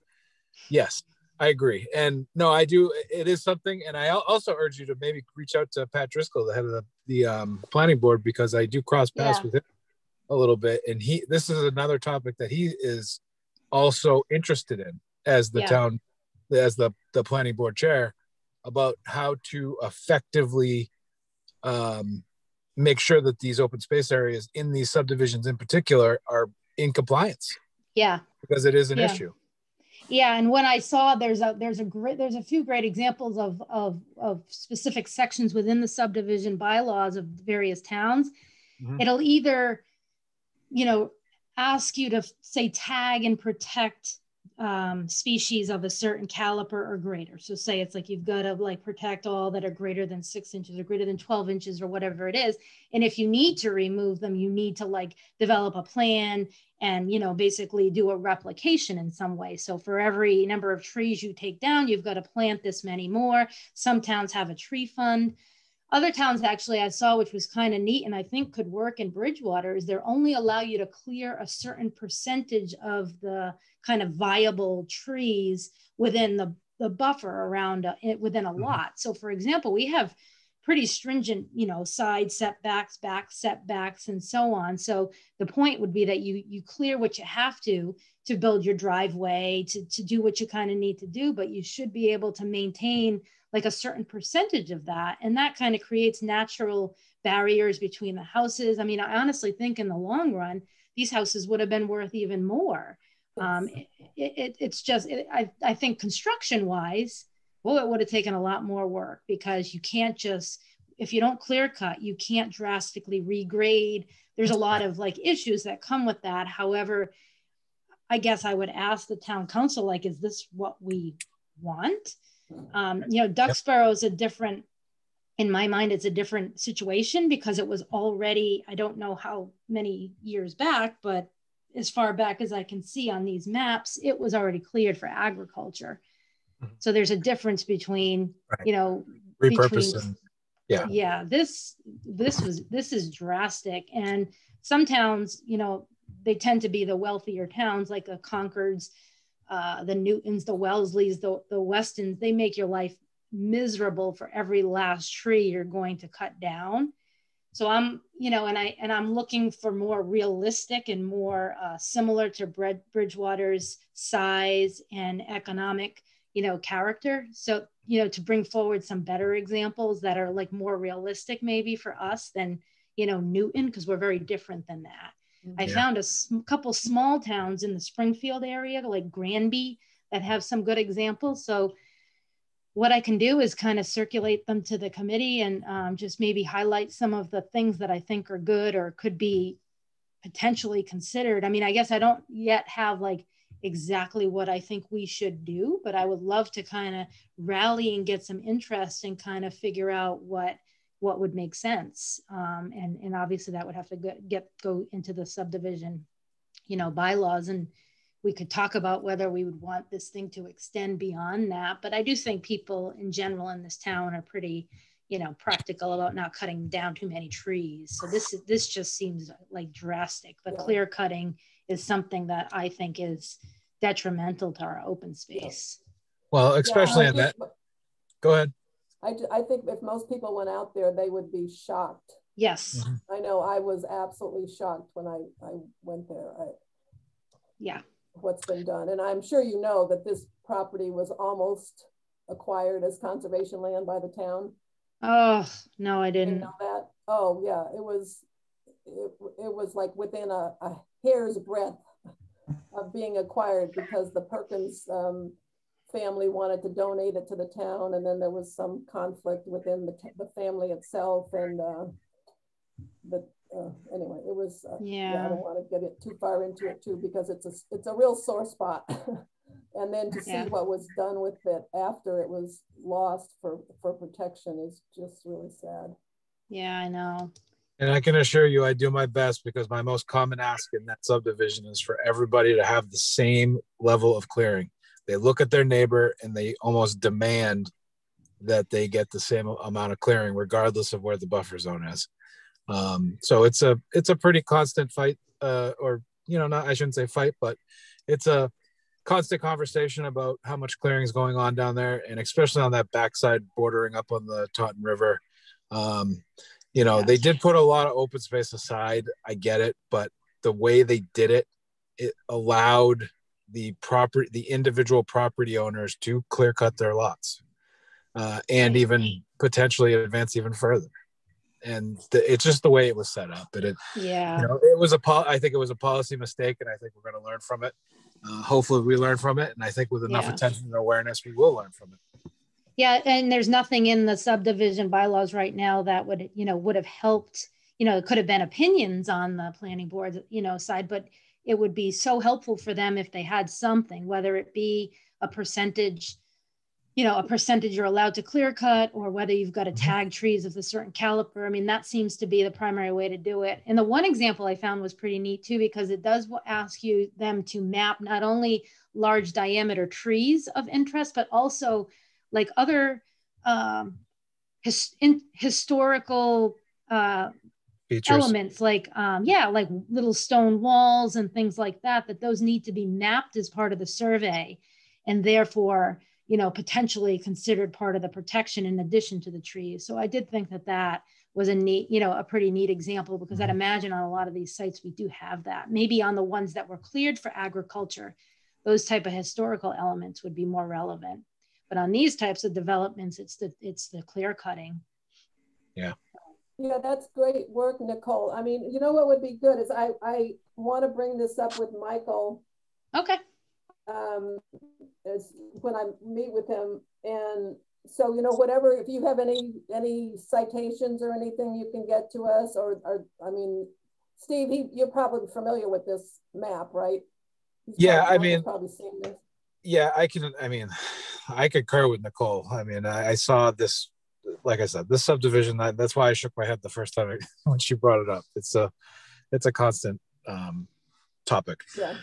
Speaker 7: yes, I agree. And no, I do. It is something. And I also urge you to maybe reach out to Pat Driscoll, the head of the planning board, because I do cross paths with him a little bit. And this is another topic that he is also interested in as the town, as the planning board chair, about how to effectively make sure that these open space areas in these subdivisions in particular are in compliance.
Speaker 5: Yeah.
Speaker 7: Because it is an issue.
Speaker 5: Yeah, and when I saw there's a few great examples of specific sections within the subdivision bylaws of various towns. It'll either, you know, ask you to say tag and protect species of a certain caliper or greater. So say it's like you've got to like protect all that are greater than 6 inches or greater than 12 inches or whatever it is. And if you need to remove them, you need to like develop a plan and, you know, basically do a replication in some way. So for every number of trees you take down, you've got to plant this many more. Some towns have a tree fund. Other towns actually I saw, which was kind of neat and I think could work in Bridgewater, is they only allow you to clear a certain percentage of the kind of viable trees within the buffer around within a lot. So for example, we have pretty stringent, you know, side setbacks, back setbacks, and so on. So the point would be that you clear what you have to build your driveway, to do what you kind of need to do, but you should be able to maintain like a certain percentage of that. And that kind of creates natural barriers between the houses. I mean, I honestly think in the long run, these houses would have been worth even more. It's just, I think construction wise, well, it would have taken a lot more work, because you can't just, if you don't clear cut, you can't drastically regrade. There's a lot of like issues that come with that. However, I guess I would ask the town council, like, is this what we want? You know, Duxboro is a different, in my mind, it's a different situation, because it was already, I don't know how many years back, but as far back as I can see on these maps, it was already cleared for agriculture. So there's a difference between, you know,
Speaker 7: repurposing.
Speaker 5: This is drastic. And some towns, you know, they tend to be the wealthier towns, like the Concords, the Newtons, the Wellesleys, the Westons. They make your life miserable for every last tree you're going to cut down. So I'm, you know, and I'm looking for more realistic and more similar to Bridgewater's size and economic, you know, character. So, you know, to bring forward some better examples that are like more realistic maybe for us than, you know, Newton, because we're very different than that. I found a couple small towns in the Springfield area, like Granby, that have some good examples. So what I can do is kind of circulate them to the committee and just maybe highlight some of the things that I think are good or could be potentially considered. I mean, I guess I don't yet have like exactly what I think we should do, but I would love to kind of rally and get some interest and kind of figure out what would make sense. And obviously that would have to go into the subdivision, you know, bylaws, and we could talk about whether we would want this thing to extend beyond that. But I do think people in general in this town are pretty, you know, practical about not cutting down too many trees. So this just seems like drastic. The clear cutting is something that I think is detrimental to our open space.
Speaker 7: Well, especially in that. Go ahead.
Speaker 1: I think if most people went out there, they would be shocked.
Speaker 5: Yes.
Speaker 1: I know I was absolutely shocked when I went there. What's been done. And I'm sure you know that this property was almost acquired as conservation land by the town.
Speaker 5: Oh, no, I didn't.
Speaker 1: You know that? Oh yeah, it was like within a hair's breadth of being acquired because the Perkins family wanted to donate it to the town, and then there was some conflict within the family itself, and anyway, it was yeah, I don't want to get it too far into it too, because it's a real sore spot. And then to see what was done with it after it was lost for protection is just really sad.
Speaker 5: Yeah, I know.
Speaker 7: And I can assure you, I do my best, because my most common ask in that subdivision is for everybody to have the same level of clearing. They look at their neighbor and they almost demand that they get the same amount of clearing, regardless of where the buffer zone is. So it's a pretty constant fight, or, you know, not, I shouldn't say fight, but it's a constant conversation about how much clearing is going on down there, and especially on that backside bordering up on the Taunton River. You know, they did put a lot of open space aside. I get it, but the way they did it, it allowed the individual property owners to clear cut their lots, and even potentially advance even further. And it's just the way it was set up. But you know, it was I think it was a policy mistake, and I think we're going to learn from it. Hopefully we learn from it. And I think with enough attention and awareness, we will learn from it.
Speaker 5: Yeah. And there's nothing in the subdivision bylaws right now that would, you know, would have helped, you know, it could have been opinions on the planning board, you know, side, but it would be so helpful for them if they had something, whether it be a percentage, you know, a percentage you're allowed to clear cut, or whether you've got to tag trees of a certain caliper. I mean, that seems to be the primary way to do it. And the one example I found was pretty neat too, because it does ask them to map not only large diameter trees of interest, but also like other historical elements, like like little stone walls and things like that, that those need to be mapped as part of the survey, and therefore, you know, potentially considered part of the protection in addition to the trees. So I did think that that was a neat, you know, a pretty neat example, because I'd imagine on a lot of these sites, we do have that. Maybe on the ones that were cleared for agriculture, those type of historical elements would be more relevant. But on these types of developments, it's the clear cutting.
Speaker 7: Yeah.
Speaker 1: Yeah, that's great work, Nicole. I mean, you know what would be good is I want to bring this up with Michael.
Speaker 5: Okay.
Speaker 1: As when I meet with him, and so, you know, whatever, if you have any citations or anything you can get to us, or I mean, Steve, you're probably familiar with this map, right?
Speaker 7: I mean, probably seen this. Yeah, I concur with Nicole. I mean, I saw this, like I said, this subdivision, that's why I shook my head the first time when she brought it up. It's a constant topic. Yeah.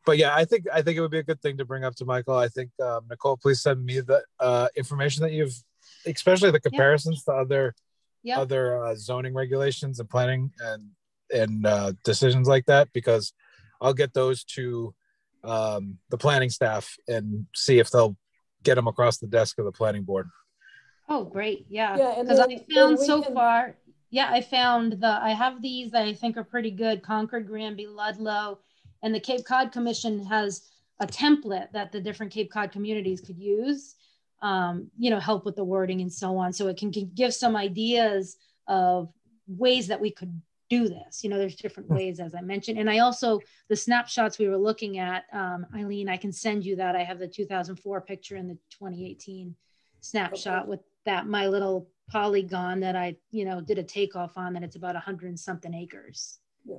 Speaker 7: But yeah, I think it would be a good thing to bring up to Michael. I think, Nicole, please send me the information that you've, especially the comparisons to other zoning regulations and planning and decisions like that, because I'll get those to the planning staff and see if they'll get them across the desk of the planning board.
Speaker 5: Oh, great. Yeah. Because I found so far, I have these that I think are pretty good. Concord, Granby, Ludlow, and the Cape Cod Commission has a template that the different Cape Cod communities could use, you know, help with the wording and so on. So it can give some ideas of ways that we could do this. You know, there's different ways, as I mentioned. And I also, the snapshots we were looking at, Eileen, I can send you that. I have the 2004 picture and the 2018 snapshot with that, my little polygon that I, you know, did a takeoff on, that it's about 100 and something acres. Yeah.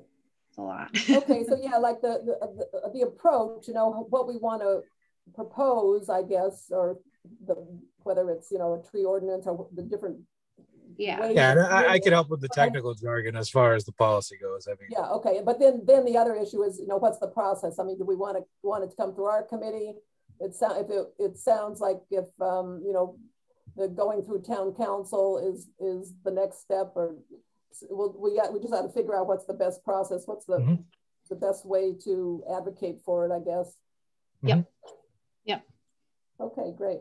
Speaker 5: It's a lot.
Speaker 1: Okay, so yeah, like the approach, you know, what we want to propose, I guess, or whether it's, you know, a tree ordinance or the different ways.
Speaker 7: Yeah, and I could help with the technical jargon as far as the policy goes. I mean,
Speaker 1: yeah, okay, but then the other issue is, you know, what's the process? I mean, do we want it to come through our committee? It sounds like if you know, the going through town council is the next step, or we just have to figure out what's the best process, what's the best way to advocate for it, I guess.
Speaker 5: Yep.
Speaker 1: Okay, great.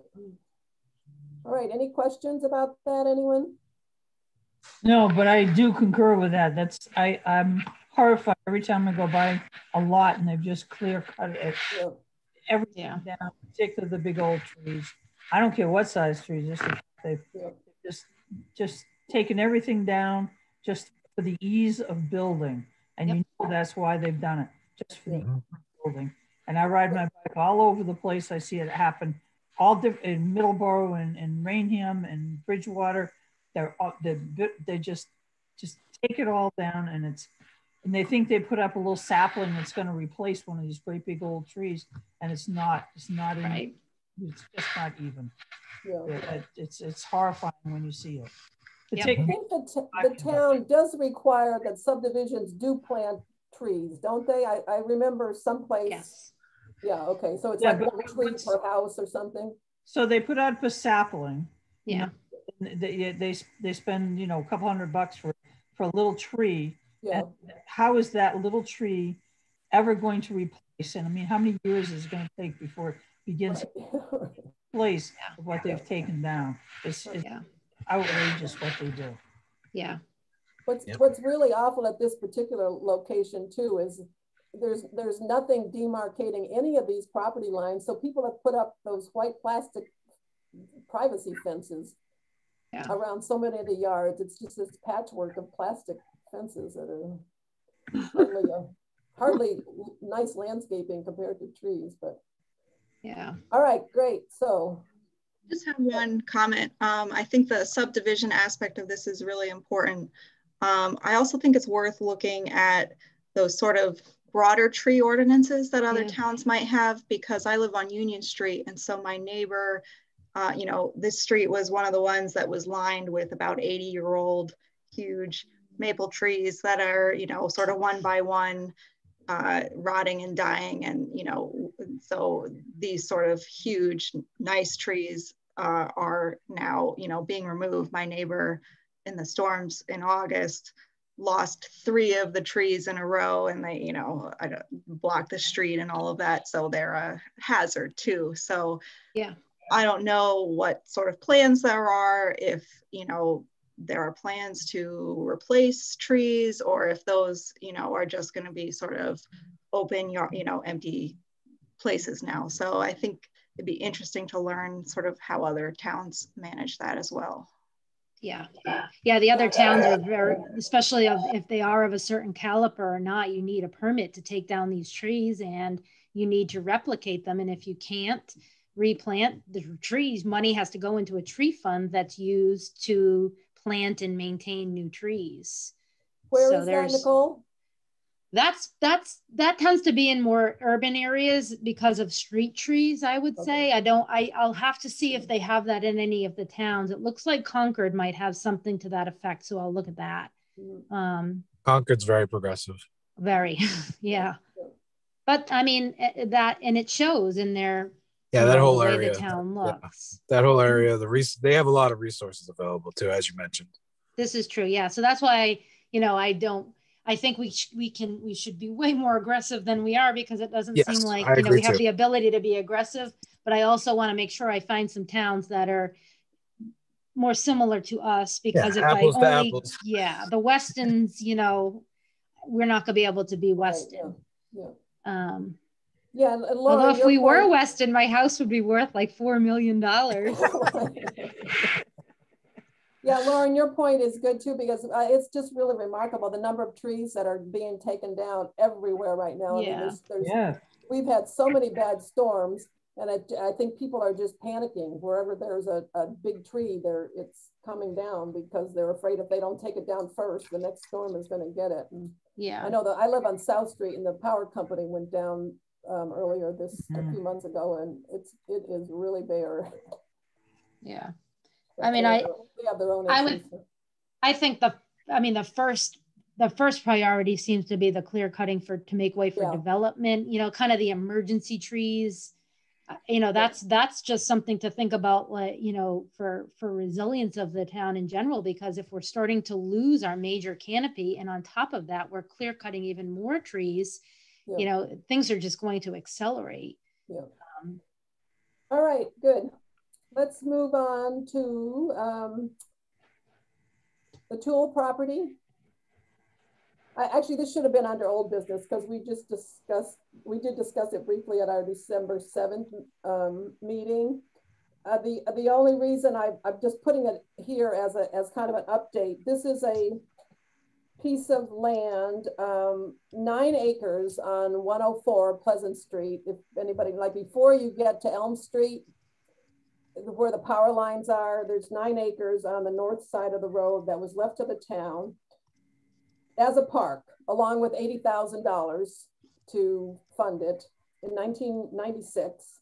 Speaker 1: All right, any questions about that, anyone?
Speaker 4: No, but I do concur with that. I'm horrified every time I go by a lot and they've just clear cut it. Everything down, particularly the big old trees. I don't care what size trees, they've just taken everything down just for the ease of building. And you know that's why they've done it, just for the building. And I ride my bike all over the place. I see it happen all in Middleborough and Rainham and Bridgewater. They just take it all down, and they think they put up a little sapling that's going to replace one of these great big old trees, and it's not. It's not right. It's just not even. Yeah. It's horrifying when you see it.
Speaker 1: I think the town does require that subdivisions do plant trees, don't they? I remember someplace. Yes. Yeah. Okay. So it's like one tree per house or something.
Speaker 4: So they put out a sapling. Yeah. They spend a couple $100 for a little tree. Yeah. And how is that little tree ever going to replace? And I mean, how many years is it going to take before it begins to replace what they've taken down? It's outrageous what they do.
Speaker 5: Yeah.
Speaker 1: What's really awful at this particular location too is there's nothing demarcating any of these property lines. So people have put up those white plastic privacy fences around so many of the yards. It's just this patchwork of plastic fences that are hardly nice landscaping compared to trees, but
Speaker 5: yeah.
Speaker 1: All right, great. So
Speaker 3: just have one comment. I think the subdivision aspect of this is really important. I also think it's worth looking at those sort of broader tree ordinances that other towns might have, because I live on Union Street. And so my neighbor, this street was one of the ones that was lined with about 80-year-old huge maple trees that are, sort of one by one, rotting and dying. And, so these sort of huge, nice trees are now, being removed. My neighbor in the storms in August lost 3 of the trees in a row, and they, blocked the street and all of that. So they're a hazard too. So
Speaker 5: yeah,
Speaker 3: I don't know what sort of plans there are, if, there are plans to replace trees, or if those, are just going to be sort of open, empty places now. So I think it'd be interesting to learn sort of how other towns manage that as well.
Speaker 5: Yeah. Yeah. The other towns are very, especially if they are of a certain caliper or not, you need a permit to take down these trees and you need to replicate them. And if you can't replant the trees, money has to go into a tree fund that's used to plant and maintain new trees.
Speaker 1: Where is that, Nicole?
Speaker 5: That tends to be in more urban areas because of street trees, I would say. I'll have to see if they have that in any of the towns. It looks like Concord might have something to that effect, so I'll look at that.
Speaker 7: Concord's very progressive.
Speaker 5: Very, yeah. But I mean, and it shows in their
Speaker 7: that whole
Speaker 5: way
Speaker 7: area.
Speaker 5: The town looks.
Speaker 7: That whole area, they have a lot of resources available too, as you mentioned.
Speaker 5: This is true, yeah. So that's why, I think we should be way more aggressive than we are, because it doesn't seem like, we have the ability to be aggressive, but I also want to make sure I find some towns that are more similar to us, because if
Speaker 7: apples
Speaker 5: I
Speaker 7: to
Speaker 5: only,
Speaker 7: apples.
Speaker 5: the Westons, we're not going to be able to be Weston.
Speaker 1: Yeah. And Laura,
Speaker 5: although if we were Weston, my house would be worth like $4 million.
Speaker 1: Yeah, Lauren, your point is good too, because it's just really remarkable the number of trees that are being taken down everywhere right now.
Speaker 5: Yeah.
Speaker 1: I mean, we've had so many bad storms, and I think people are just panicking wherever there's a big tree there. It's coming down because they're afraid if they don't take it down first, the next storm is going to get it. And I know that I live on South Street, and the power company went down earlier a few months ago, and it is really bare.
Speaker 5: Yeah. I mean, I think the first priority seems to be the clear cutting to make way for development, kind of the emergency trees, that's just something to think about, like, for resilience of the town in general, because if we're starting to lose our major canopy, and on top of that, we're clear cutting even more trees, things are just going to accelerate.
Speaker 1: Yeah. All right, good. Let's move on to the Toole property. Actually, this should have been under old business, because we did discuss it briefly at our December 7th meeting. The only reason I'm just putting it here as kind of an update, this is a piece of land, 9 acres on 104 Pleasant Street. If anybody, like before you get to Elm Street, where the power lines are, there's 9 acres on the north side of the road that was left to the town as a park, along with $80,000 to fund it in 1996.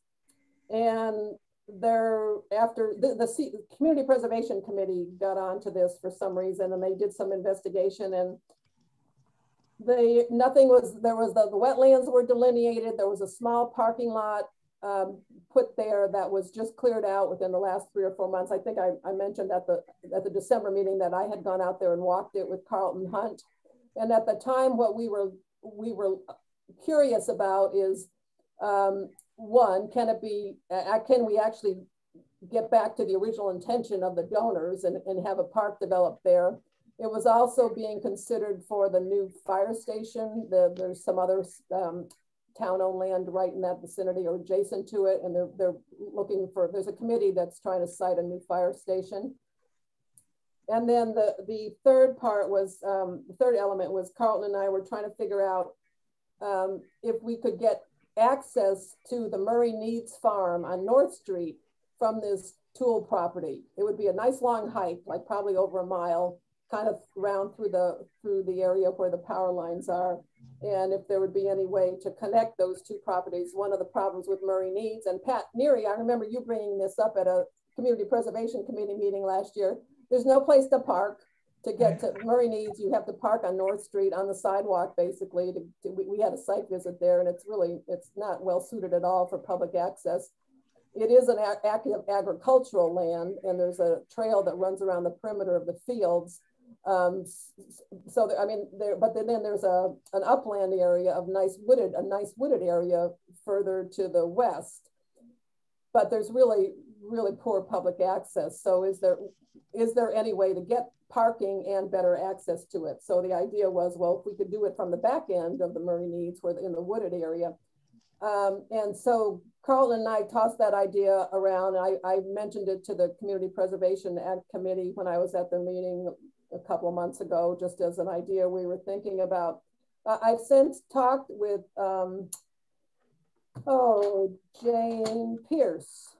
Speaker 1: And thereafter, the Community Preservation Committee got onto this for some reason, and they did some investigation, and the wetlands were delineated. There was a small parking lot put there that was just cleared out within the last 3 or 4 months. I think I mentioned at the December meeting that I had gone out there and walked it with Carlton Hunt. And at the time, what we were curious about is, one, can we actually get back to the original intention of the donors and have a park developed there? It was also being considered for the new fire station. There's some other town-owned land right in that vicinity or adjacent to it, and they're looking for, there's a committee that's trying to site a new fire station. And then the third part was, the third element was Carlton and I were trying to figure out if we could get access to the Murray Needs farm on North Street from this Toole property. It would be a nice long hike, like probably over a mile, kind of round through the area where the power lines are. And if there would be any way to connect those two properties. One of the problems with Murray Needs, and Pat Neary, I remember you bringing this up at a Community Preservation Committee meeting last year. There's no place to park. To get to Murray Needs, you have to park on North Street on the sidewalk, basically. We had a site visit there, and it's not well suited at all for public access. It is an active agricultural land, and there's a trail that runs around the perimeter of the fields. But then there's an upland area of a nice wooded area further to the west. But there's really, really poor public access. So is there any way to get parking and better access to it? So the idea was, well, if we could do it from the back end of the Murray Needs, in the wooded area. And so Carlton and I tossed that idea around. I mentioned it to the Community Preservation Committee when I was at the meeting a couple of months ago, just as an idea we were thinking about. I've since talked with, Jane Pierce.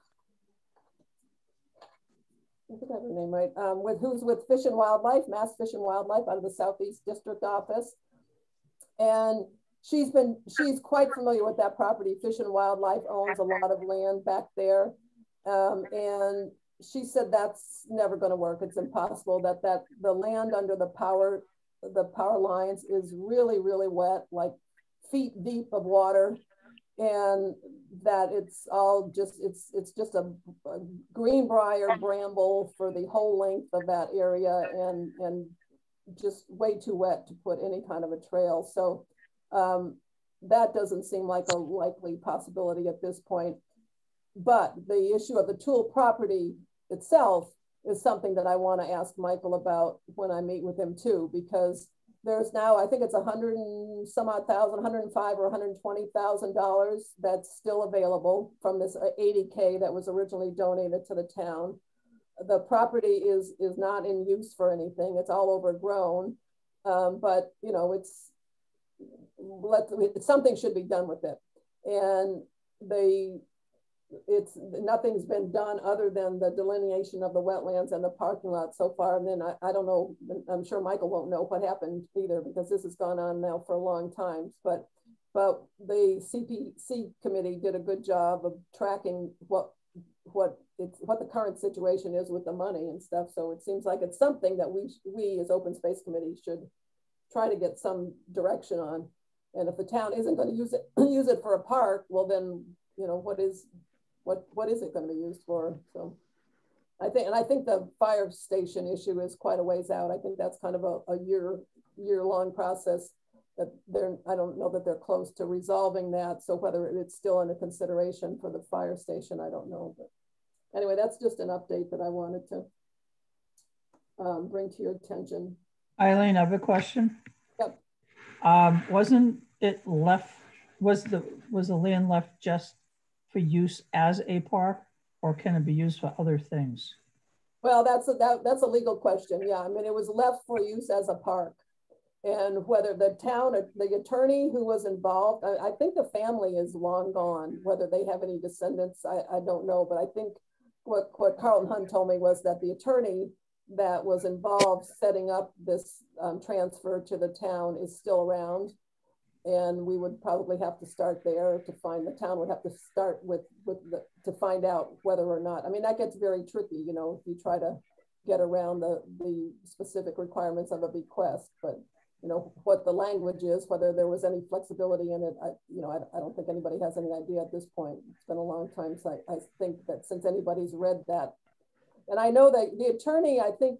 Speaker 1: I think I have her name right, who's with Fish and Wildlife, Mass Fish and Wildlife out of the Southeast District Office. And she's quite familiar with that property. Fish and Wildlife owns a lot of land back there. And she said that's never going to work. It's impossible. That the land under the power lines is really, really wet, like feet deep of water, and that it's all just it's just a greenbrier bramble for the whole length of that area, and just way too wet to put any kind of a trail. So that doesn't seem like a likely possibility at this point. But the issue of the Toole property itself is something that I want to ask Michael about when I meet with him too, because there's now, I think it's $105,000 or $120,000 that's still available from this $80K that was originally donated to the town. The property is not in use for anything. It's all overgrown, but you know, something should be done with it. And nothing's been done other than the delineation of the wetlands and the parking lot so far. And then I don't know, I'm sure Michael won't know what happened either, because this has gone on now for a long time. But the CPC committee did a good job of tracking what the current situation is with the money and stuff. So it seems like it's something that we as Open Space Committee should try to get some direction on. And if the town isn't going to use it for a park, well then, you know, what is it going to be used for? So I think the fire station issue is quite a ways out. I think that's kind of a year-long process that I don't know that they're close to resolving that. So whether it's still in a consideration for the fire station, I don't know. But anyway, that's just an update that I wanted to bring to your attention.
Speaker 4: Eileen, I have a question.
Speaker 1: Yep.
Speaker 4: Wasn't it left, was the land left just for use as a park, or can it be used for other things?
Speaker 1: Well, that's a legal question. Yeah, I mean, it was left for use as a park. And whether the town, the attorney who was involved, I think the family is long gone. Whether they have any descendants, I don't know. But I think what Carlton Hunt told me was that the attorney that was involved setting up this transfer to the town is still around. And we would probably have to start there to find, the town would have to start to find out whether or not, I mean, that gets very tricky, you know, if you try to get around the specific requirements of a bequest. But you know, what the language is, whether there was any flexibility in it, I don't think anybody has any idea at this point. It's been a long time, so I think that since anybody's read that, and I know that the attorney, I think,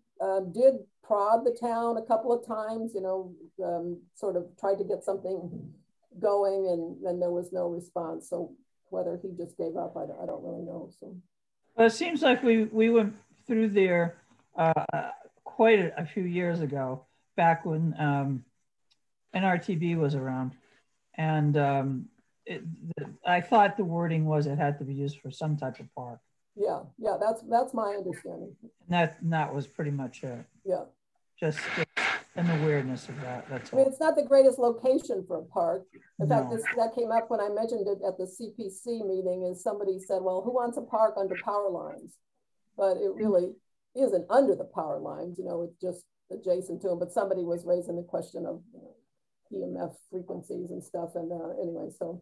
Speaker 1: did prod the town a couple of times, you know, sort of tried to get something going, and then there was no response. So whether he just gave up, I don't really know. So
Speaker 4: well, it seems like we went through there quite a few years ago, back when NRTB was around, and I thought the wording was it had to be used for some type of park.
Speaker 1: Yeah, that's my understanding.
Speaker 4: And that was pretty much it.
Speaker 1: Yeah,
Speaker 4: just an awareness of that. That's all.
Speaker 1: I mean, it's not the greatest location for a park. In fact, that came up when I mentioned it at the CPC meeting. Is somebody said, "Well, who wants a park under power lines?" But it really isn't under the power lines. You know, it's just adjacent to them. But somebody was raising the question of EMF frequencies and stuff. And anyway, so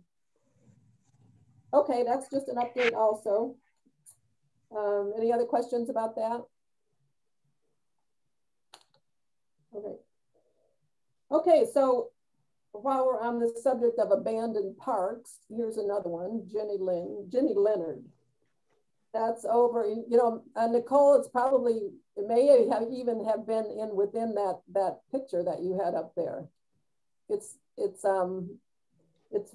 Speaker 1: okay, that's just an update also. Any other questions about that? Okay, so while we're on the subject of abandoned parks, here's another one, Jenny Leonard. That's over, you know, Nicole, it's probably, it may have even have been within that picture that you had up there. It's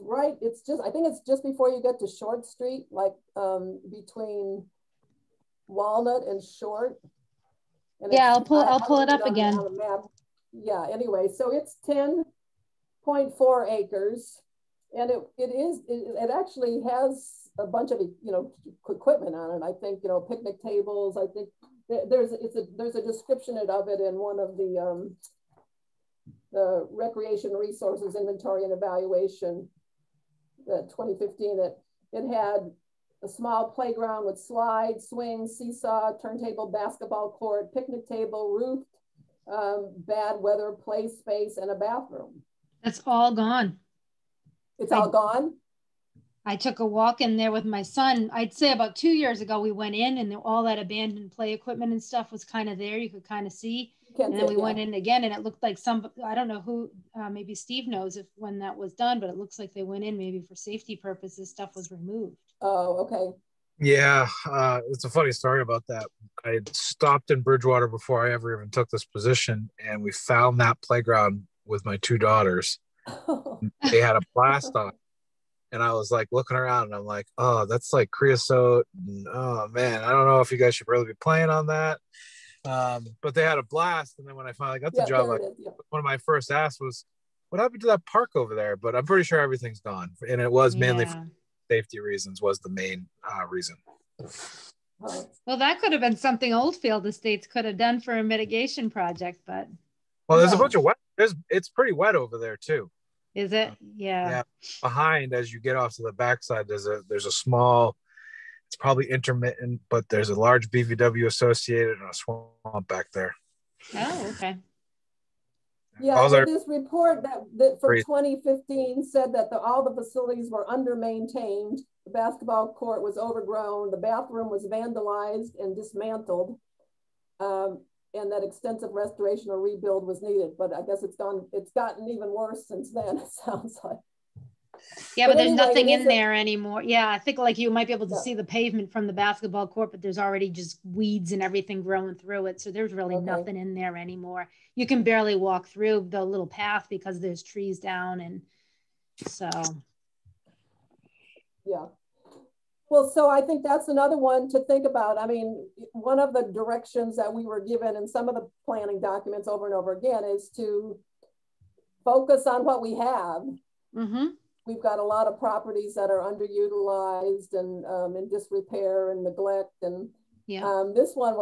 Speaker 1: right, it's just, I think it's just before you get to Short Street, like between Walnut and Short. And
Speaker 5: yeah, I'll pull it up again.
Speaker 1: On the map. Yeah, anyway, so it's 10.4 acres, and it actually has a bunch of, you know, equipment on it. I think, you know, picnic tables. I think there's a description of it in one of the Recreation Resources Inventory and Evaluation, the 2015. It had a small playground with slides, swings, seesaw, turntable, basketball court, picnic table, roof, bad weather play space, and a bathroom.
Speaker 5: That's all gone.
Speaker 1: It's all gone?
Speaker 5: I took a walk in there with my son. I'd say about 2 years ago, we went in and all that abandoned play equipment and stuff was kind of there. You could kind of see. And then we went in again and it looked like I don't know who, maybe Steve knows when that was done, but it looks like they went in maybe for safety purposes, stuff was removed.
Speaker 1: Oh, okay.
Speaker 7: Yeah, it's a funny story about that. I had stopped in Bridgewater before I ever even took this position, and we found that playground with my two daughters. They had a blast on, and I was like looking around, and I'm like, oh, that's like creosote. And, oh man, I don't know if you guys should really be playing on that. But they had a blast, and then when I finally got the job, one of my first asks was, "What happened to that park over there?" But I'm pretty sure everything's gone, and it was mainly for safety reasons was the main reason.
Speaker 5: Well, that could have been something Oldfield Estates could have done for a mitigation project, but
Speaker 7: there's a bunch of wet. It's pretty wet over there too.
Speaker 5: Is it? Yeah.
Speaker 7: Behind, as you get off to the backside, there's a small. It's probably intermittent, but there's a large BVW associated and a swamp back there.
Speaker 5: Oh, okay.
Speaker 1: Yeah, this report that for 2015 said that all the facilities were under-maintained. The basketball court was overgrown. The bathroom was vandalized and dismantled. And that extensive restoration or rebuild was needed. But I guess it's gotten even worse since then, it sounds like.
Speaker 5: Yeah, but there's anyway, nothing in there anymore. Yeah, I think like you might be able to see the pavement from the basketball court, but there's already just weeds and everything growing through it. So there's really nothing in there anymore. You can barely walk through the little path because there's trees down. And so.
Speaker 1: Yeah. Well, so I think that's another one to think about. I mean, one of the directions that we were given in some of the planning documents over and over again is to focus on what we have.
Speaker 5: Mm-hmm.
Speaker 1: We've got a lot of properties that are underutilized and in disrepair and neglect. And this one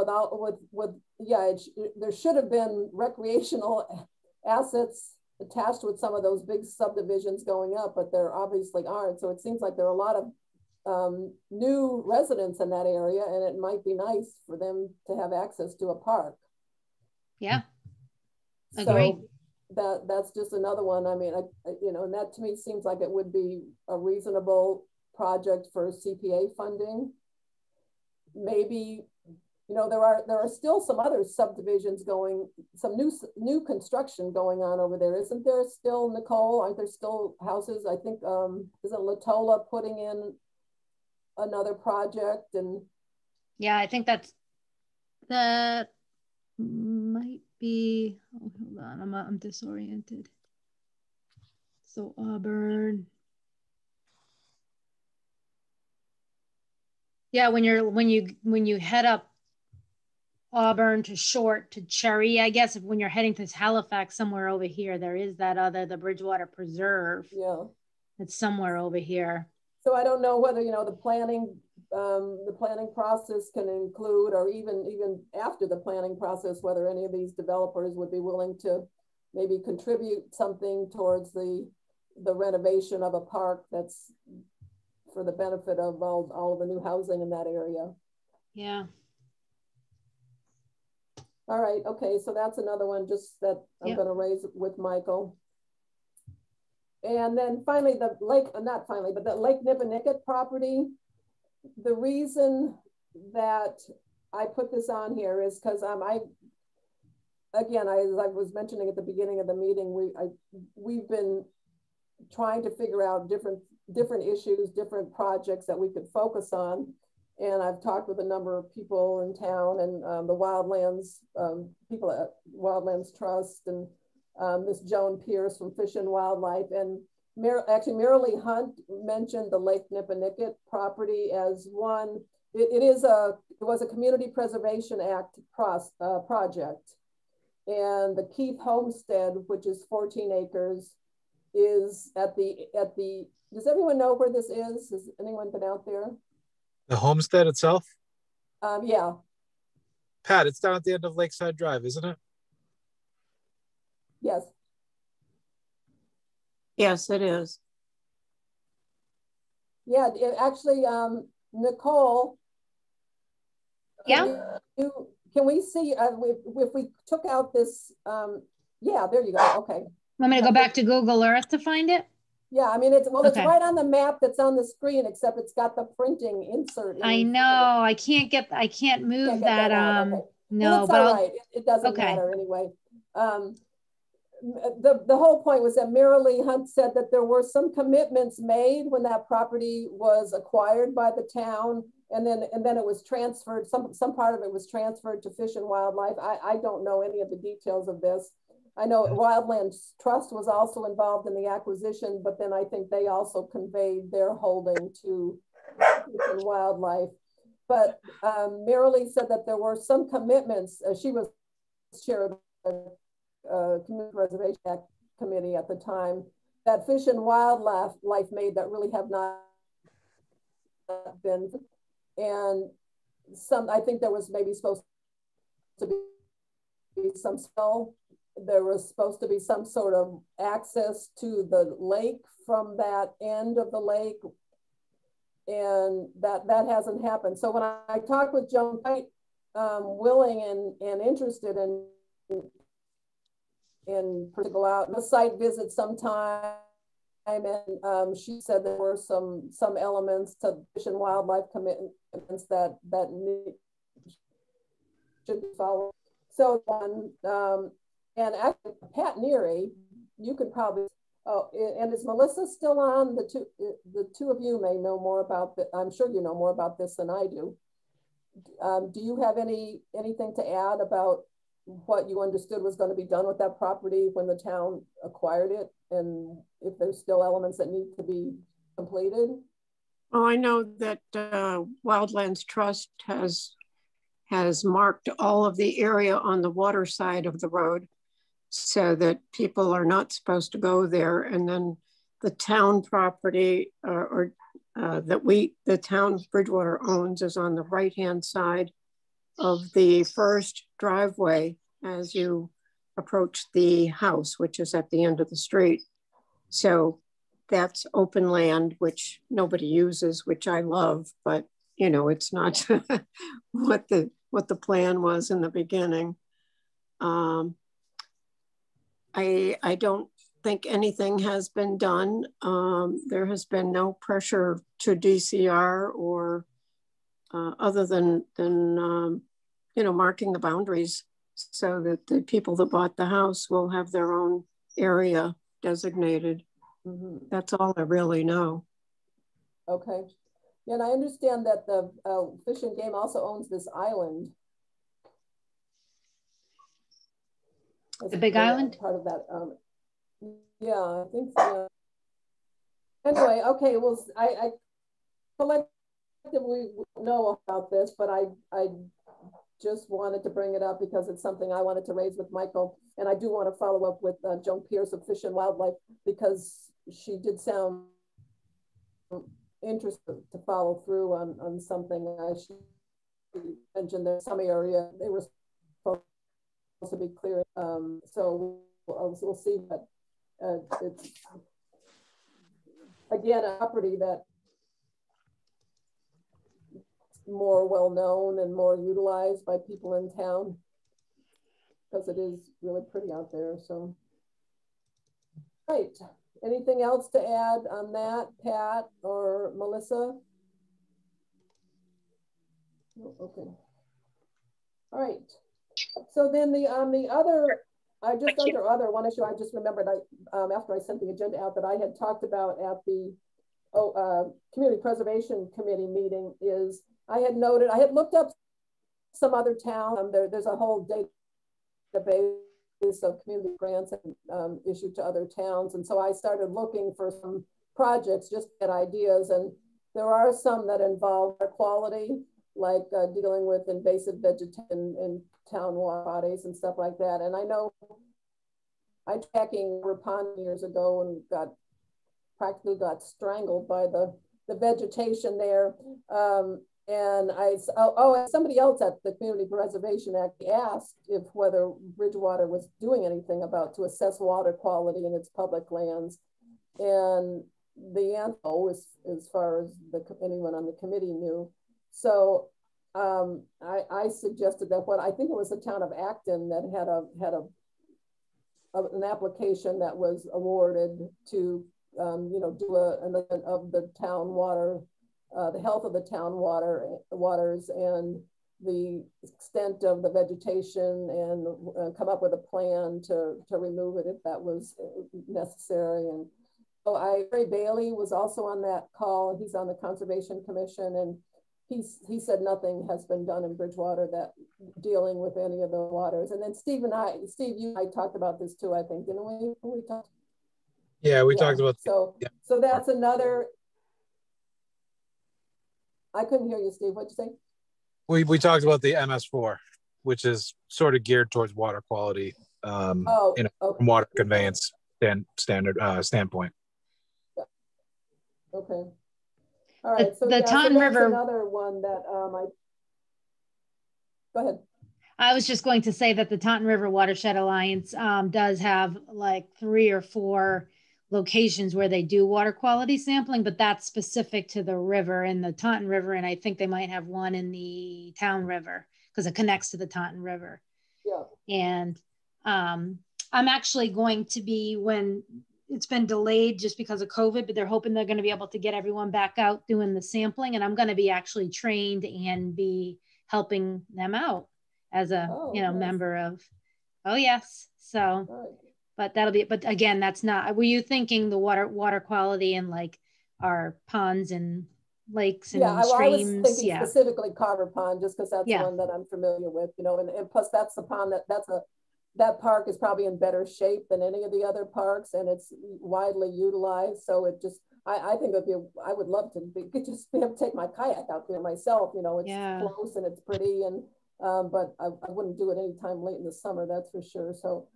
Speaker 1: there should have been recreational assets attached with some of those big subdivisions going up, but there obviously aren't. So it seems like there are a lot of new residents in that area, and it might be nice for them to have access to a park.
Speaker 5: Yeah, agree.
Speaker 1: So that's just another one. I mean, you know, and that to me seems like it would be a reasonable project for CPA funding. Maybe, you know, there are still some other subdivisions going, some new construction going on over there. Isn't there still, Nicole? Aren't there still houses? I think, isn't Latola putting in another project? And
Speaker 5: yeah, I think that might be, oh, hold on, I'm disoriented. So Auburn. Yeah, when you head up Auburn to Short to Cherry, I guess when you're heading to Halifax, somewhere over here, there is that the Bridgewater Preserve.
Speaker 1: Yeah,
Speaker 5: it's somewhere over here.
Speaker 1: So I don't know whether, you know, the planning process can include, or even after the planning process, whether any of these developers would be willing to maybe contribute something towards the renovation of a park that's for the benefit of all of the new housing in that area.
Speaker 5: Yeah.
Speaker 1: All right, okay, so that's another one just that I'm going to raise with Michael. And then finally, the Lake Nipponicket property. The reason that I put this on here is because as I was mentioning at the beginning of the meeting, we've been trying to figure out different issues, different projects that we could focus on. And I've talked with a number of people in town, and the Wildlands people at Wildlands Trust, and Miss Joan Pierce from Fish and Wildlife, and actually Marilee Hunt mentioned the Lake Nipponicket property as one. It was a Community Preservation Act project, and the Keith Homestead, which is 14 acres, is at the. Does everyone know where this is? Has anyone been out there?
Speaker 7: The homestead itself?
Speaker 1: Yeah.
Speaker 7: Pat, it's down at the end of Lakeside Drive, isn't it?
Speaker 1: Yes.
Speaker 2: Yes, it is.
Speaker 1: Yeah, actually, Nicole.
Speaker 5: Yeah.
Speaker 1: Can we see if we took out this? Yeah, there you go. Okay.
Speaker 5: Want me to go back to Google Earth to find it?
Speaker 1: Yeah, I mean, it's right on the map that's on the screen, except it's got the printing insert.
Speaker 5: I know. I can't move that.
Speaker 1: Okay.
Speaker 5: No,
Speaker 1: well, but all right. It doesn't matter anyway. The whole point was that Marilee Hunt said that there were some commitments made when that property was acquired by the town, and then it was transferred. Some part of it was transferred to Fish and Wildlife. I don't know any of the details of this. I know Wildlands Trust was also involved in the acquisition, but then I think they also conveyed their holding to Fish and Wildlife. But Marilee said that there were some commitments. She was chair of the Community Preservation Act Committee at the time, that Fish and Wildlife made that really have not been. And I think there was maybe supposed to be some spell. There was supposed to be some sort of access to the lake from that end of the lake, and that hasn't happened. So when I talked with Joan White, willing and interested in to go out on a site visit sometime, and she said there were some elements to Fish and Wildlife commitments that should be followed. So and actually, Pat Neary, you could probably. Oh, and is Melissa still on? The two of you may know more about that. I'm sure you know more about this than I do. Do you have anything to add about what you understood was going to be done with that property when the town acquired it, and if there's still elements that need to be completed?
Speaker 2: Oh, I know that Wildlands Trust has marked all of the area on the water side of the road so that people are not supposed to go there. And then the town property the town of Bridgewater owns is on the right-hand side of the first driveway as you approach the house, which is at the end of the street. So that's open land, which nobody uses, which I love, but you know, it's not what the plan was in the beginning. I don't think anything has been done. There has been no pressure to DCR or other than you know, marking the boundaries so that the people that bought the house will have their own area designated. Mm-hmm. That's all I really know.
Speaker 1: Okay. Yeah, and I understand that the Fish and Game also owns this island.
Speaker 5: The big island?
Speaker 1: Part of that. Yeah, I think so. Anyway, okay, well, I collectively know about this, but I just wanted to bring it up because it's something I wanted to raise with Michael. And I do want to follow up with Joan Pierce of Fish and Wildlife, because she did sound interested to follow through on something. She mentioned there's some area they were supposed to be clear. So we'll see, but it's again a property that more well known and more utilized by people in town, because it is really pretty out there. So, right. Anything else to add on that, Pat or Melissa? Okay. All right. So then the other, under other one issue I just remembered after I sent the agenda out that I had talked about at the Community Preservation Committee meeting is I had looked up some other town. There's a whole database of community grants and issued to other towns. And so I started looking for some projects just to get ideas. And there are some that involve air quality, like dealing with invasive vegetation in town water bodies and stuff like that. And I know I was tracking River Pond years ago and practically got strangled by the vegetation there. And somebody else at the Community Preservation Act asked if whether Bridgewater was doing anything to assess water quality in its public lands. And the answer was, as far as anyone on the committee knew. So I suggested that I think it was the town of Acton that had an application that was awarded to do an of the town water, the health of the town waters and the extent of the vegetation, and come up with a plan to remove it if that was necessary. And so Ray Bailey was also on that call. He's on the Conservation Commission, and he said nothing has been done in Bridgewater that dealing with any of the waters. And then Steve, you and I talked about this too, I think, didn't we? We talked.
Speaker 7: Yeah, we talked about.
Speaker 1: So that's another. I couldn't hear you, Steve. What'd you say?
Speaker 7: We talked about the MS4, which is sort of geared towards water quality, from water conveyance standpoint.
Speaker 1: Yeah. Okay. All right. So
Speaker 5: the Taunton River.
Speaker 1: Another one that Go ahead.
Speaker 5: I was just going to say that the Taunton River Watershed Alliance does have like 3 or 4 locations where they do water quality sampling, but that's specific to the river and the Taunton River. And I think they might have one in the Town River because it connects to the Taunton River.
Speaker 1: Yeah.
Speaker 5: And I'm actually going to be, when it's been delayed just because of COVID, but they're hoping they're going to be able to get everyone back out doing the sampling. And I'm going to be actually trained and be helping them out as a, nice. Member of, yes. So, right. But again, that's not, were you thinking the water quality in like our ponds and lakes and streams?
Speaker 1: I was thinking specifically Carver Pond, just because that's the one that I'm familiar with, and plus that's the pond that park is probably in better shape than any of the other parks, and it's widely utilized. So it just, I think I would love to just be able to take my kayak out there myself. It's close and it's pretty, and but I wouldn't do it anytime late in the summer, that's for sure. So,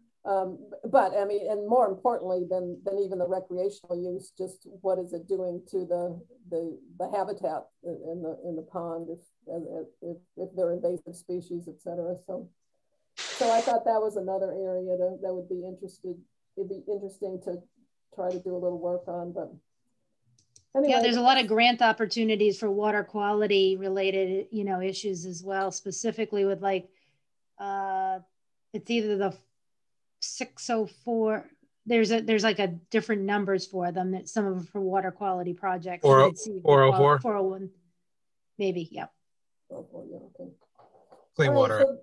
Speaker 1: but I mean, and more importantly than even the recreational use, just what is it doing to the habitat in the pond if they're invasive species, et cetera. So So I thought that was another area that would be it'd be interesting to try to do a little work on, but anyway.
Speaker 5: Yeah, there's a lot of grant opportunities for water quality related, you know, issues as well, specifically with like, it's either the 604, there's like a different numbers for them, that some of them for water quality projects.
Speaker 7: 404?
Speaker 5: 401, maybe, yeah.
Speaker 1: Oh, yeah, okay.
Speaker 7: Clean water.
Speaker 1: So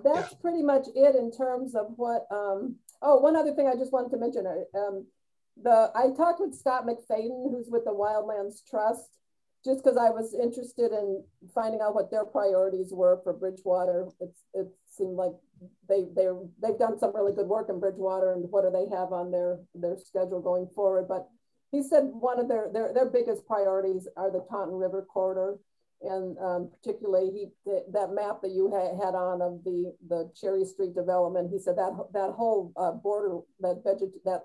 Speaker 1: that's pretty much it in terms of what, oh, one other thing I just wanted to mention. I talked with Scott McFadden, who's with the Wildlands Trust, just because I was interested in finding out what their priorities were for Bridgewater. It seemed like they've done some really good work in Bridgewater, and what do they have on their schedule going forward. But he said one of their biggest priorities are the Taunton River corridor. And particularly that map that you had on of the Cherry Street development, he said that whole border, that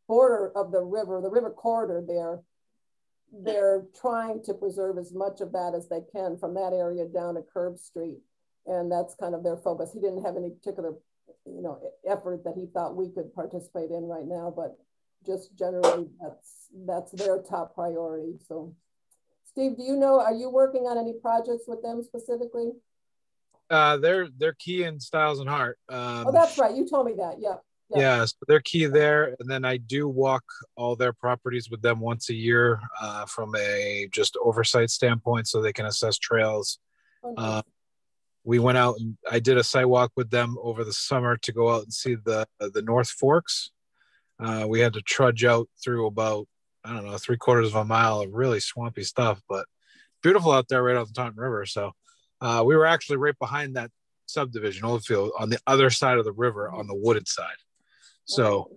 Speaker 1: border of the river corridor there, they're trying to preserve as much of that as they can from that area down to Curb Street. And that's kind of their focus. He didn't have any particular, you know, effort that he thought we could participate in right now, but just generally that's their top priority. So Steve, do you know, are you working on any projects with them specifically?
Speaker 7: They're key in Styles and Hart.
Speaker 1: Oh, that's right. You told me that. Yeah.
Speaker 7: Yeah, so they're key there. And then I do walk all their properties with them once a year from a just oversight standpoint, so they can assess trails. Oh, nice. We went out and I did a site walk with them over the summer to go out and see the North Forks. We had to trudge out through about, I don't know, 3/4 of a mile of really swampy stuff, but beautiful out there right off the Taunton River. So we were actually right behind that subdivision, Oldfield, on the other side of the river on the wooded side. So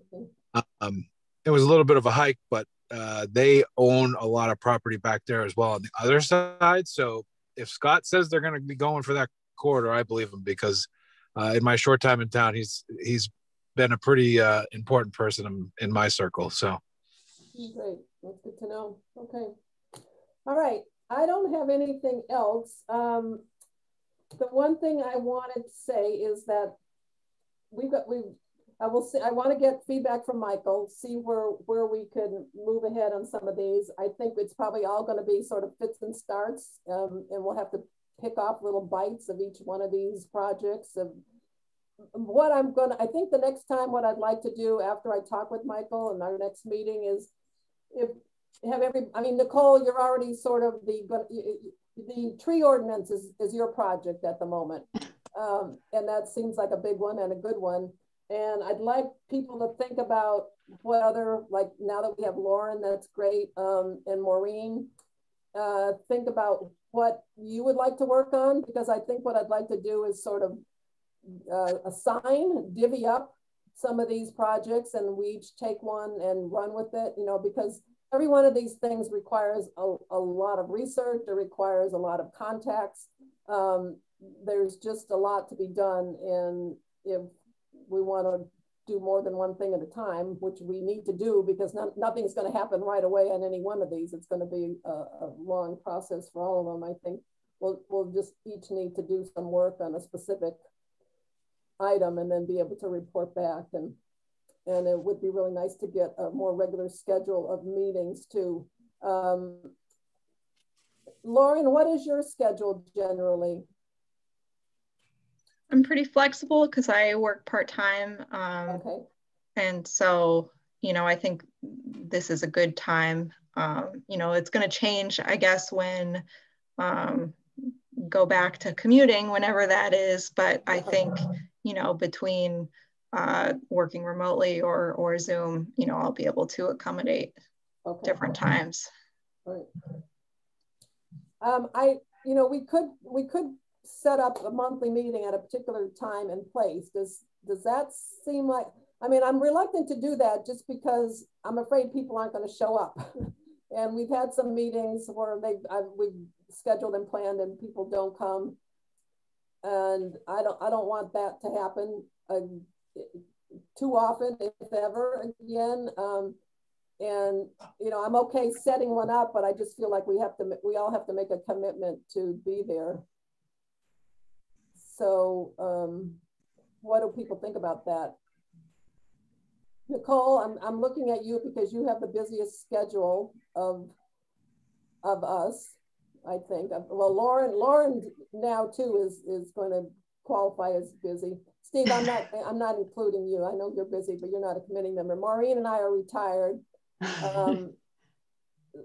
Speaker 7: it was a little bit of a hike, but they own a lot of property back there as well on the other side. So if Scott says they're going to be going for that corridor, I believe him, because in my short time in town, he's been a pretty important person in my circle. So.
Speaker 1: Great, that's good to know. Okay, all right. I don't have anything else. The one thing I wanted to say is that I want to get feedback from Michael, see where we can move ahead on some of these. I think it's probably all going to be sort of fits and starts, and we'll have to pick off little bites of each one of these projects. I think the next time what I'd like to do after I talk with Michael in our next meeting is Nicole, you're already sort of the tree ordinance is your project at the moment. And that seems like a big one and a good one. And I'd like people to think about what other, like now that we have Lauren, that's great, and Maureen, think about what you would like to work on, because I think what I'd like to do is sort of divvy up some of these projects, and we each take one and run with it, you know, because every one of these things requires a lot of research. It requires a lot of contacts. There's just a lot to be done. And if we want to do more than one thing at a time, which we need to do, because nothing's going to happen right away on any one of these. It's going to be a long process for all of them. I think we'll just each need to do some work on a specific item and then be able to report back. And it would be really nice to get a more regular schedule of meetings too. Lauren, what is your schedule generally?
Speaker 3: I'm pretty flexible because I work part-time.
Speaker 1: Okay.
Speaker 3: And so, you know, I think this is a good time. You know, it's going to change, I guess, when go back to commuting, whenever that is. But I think, you know, between working remotely or Zoom, you know, I'll be able to accommodate different times.
Speaker 1: Right. You know, we could set up a monthly meeting at a particular time and place. Does that seem like, I mean, I'm reluctant to do that just because I'm afraid people aren't going to show up. And we've had some meetings where we've scheduled and planned and people don't come. And I don't want that to happen too often, if ever again. And you know, I'm okay setting one up, but I just feel like we all have to make a commitment to be there. So what do people think about that? Nicole, I'm looking at you because you have the busiest schedule of us, I think. Well, Lauren now too is going to qualify as busy. Steve, I'm not including you. I know you're busy, but you're not a committee member. Maureen and I are retired.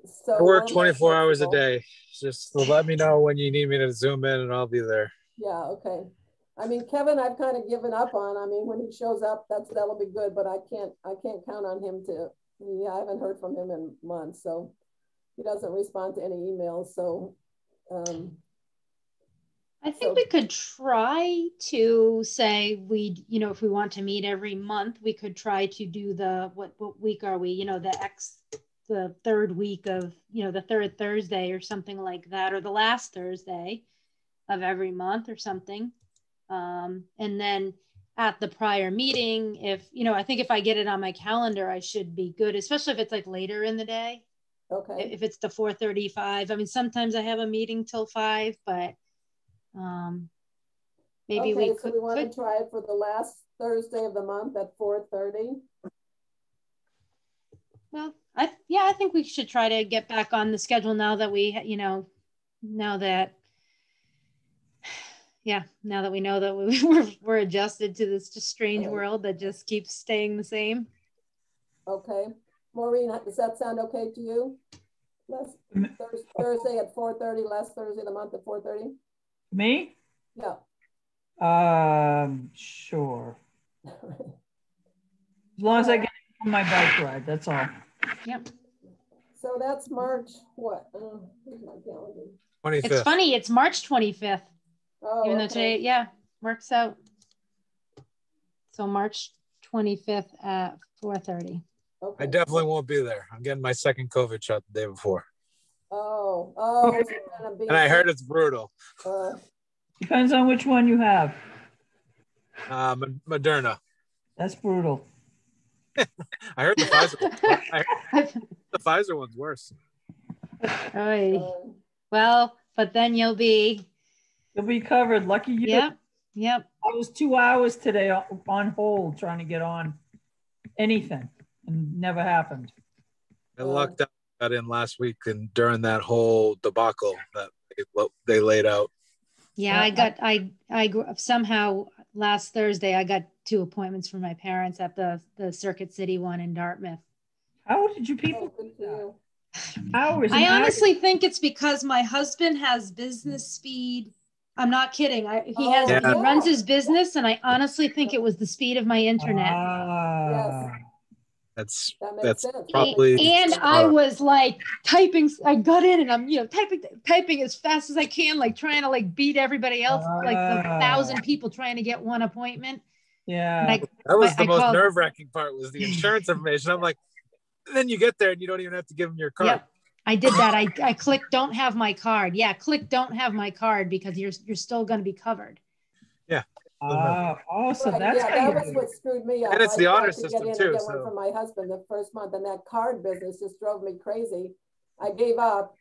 Speaker 1: So
Speaker 7: I work 24 hours a day. Just let me know when you need me to zoom in and I'll be there.
Speaker 1: Yeah, okay. I mean, Kevin, I've kind of given up on. I mean, when he shows up, that'll be good, but I can't count on him to. I haven't heard from him in months, so he doesn't respond to any emails. So
Speaker 5: I think we could try to say if we want to meet every month, we could try to do what week are we? The third week of, the third Thursday or something like that, or the last Thursday of every month or something. And then at the prior meeting, I think if I get it on my calendar, I should be good, especially if it's like later in the day.
Speaker 1: Okay.
Speaker 5: If it's the 4:35, I mean, sometimes I have a meeting till 5, but maybe we could.
Speaker 1: So we want to try it for the last Thursday of the month at 4:30.
Speaker 5: Well, I think we should try to get back on the schedule now that we, now that we know that we're adjusted to this just strange world that just keeps staying the same.
Speaker 1: Okay. Maureen, does that sound okay to you? Thursday at 4:30, last Thursday of the month at 4:30?
Speaker 4: Me?
Speaker 1: Yeah.
Speaker 4: Sure. As long as I get on my bike ride, that's all.
Speaker 5: Yep.
Speaker 1: So that's March what? Here's my calendar.
Speaker 7: 25th.
Speaker 5: It's funny, it's March 25th.
Speaker 1: Oh,
Speaker 5: even though today, works out. So March 25th at 4:30.
Speaker 1: Okay.
Speaker 7: I definitely won't be there. I'm getting my second COVID shot the day before.
Speaker 1: Oh.
Speaker 7: And I heard it's brutal.
Speaker 4: Depends on which one you have.
Speaker 7: Moderna.
Speaker 4: That's brutal.
Speaker 7: I heard the Pfizer one's worse.
Speaker 5: Well, but then you'll be
Speaker 4: covered. Lucky you.
Speaker 5: Yep.
Speaker 4: I was 2 hours today on hold trying to get on anything, and never happened.
Speaker 7: I lucked out, got in last week, and during that whole debacle that they laid out.
Speaker 5: Yeah, I somehow last Thursday I got 2 appointments for my parents at the Circuit City one in Dartmouth.
Speaker 4: How did you people do that?
Speaker 5: I honestly think it's because my husband has business speed. I'm not kidding. He runs his business, and I honestly think it was the speed of my internet.
Speaker 1: Yes.
Speaker 7: That's probably.
Speaker 5: And I was like typing. I got in and I'm typing as fast as I can, like trying to beat everybody else, like the 1,000 people trying to get one appointment.
Speaker 7: Yeah, that was the most nerve-wracking part, was the insurance information. I'm like, and then you get there and you don't even have to give them your card.
Speaker 5: Yep. I did that. I clicked don't have my card. Yeah, click don't have my card because you're still going to be covered.
Speaker 7: Yeah.
Speaker 4: So
Speaker 1: right,
Speaker 4: that's
Speaker 1: that was what screwed me up.
Speaker 7: And it's the honor system too.
Speaker 1: Get one for my husband the first month, and that card business just drove me crazy. I gave up,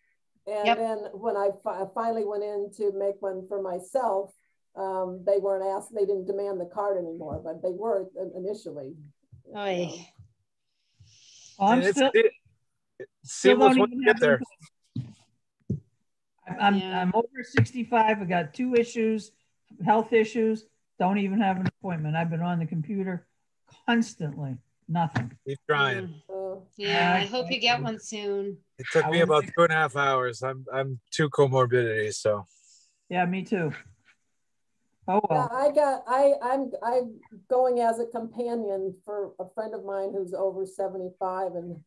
Speaker 1: and then when I finally went in to make one for myself, they weren't asked. They didn't demand the card anymore, but they were initially.
Speaker 7: Seamless once you get there.
Speaker 4: I'm over 65. I got 2 issues, health issues. Don't even have an appointment. I've been on the computer constantly. Nothing.
Speaker 7: Keep trying.
Speaker 5: I hope you get one soon.
Speaker 7: It took me about 2.5 hours. I'm 2 comorbidities, so.
Speaker 4: Yeah, me too. Oh well.
Speaker 1: I'm going as a companion for a friend of mine who's over 75 and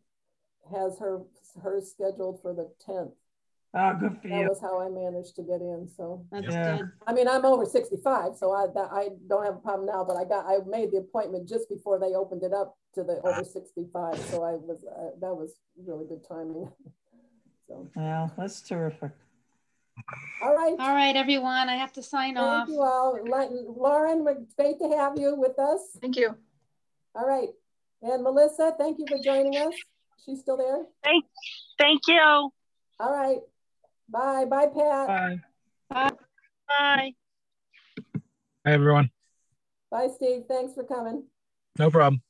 Speaker 1: has her scheduled for the 10th.
Speaker 4: Oh, good for you.
Speaker 1: That was how I managed to get in. So
Speaker 5: that's good.
Speaker 1: I mean, I'm over 65, so I don't have a problem now. But I made the appointment just before they opened it up to the over 65. So that was really good timing. So
Speaker 4: well, that's terrific.
Speaker 1: All
Speaker 5: right, everyone. I have to sign off.
Speaker 1: Thank you all, Lauren. Great to have you with us.
Speaker 3: Thank you.
Speaker 1: All right, and Melissa, thank you for joining us. She's still there.
Speaker 6: Thank you.
Speaker 1: All right. Bye, Pat.
Speaker 4: Bye.
Speaker 6: Bye.
Speaker 7: Hi, everyone.
Speaker 1: Bye, Steve. Thanks for coming.
Speaker 7: No problem.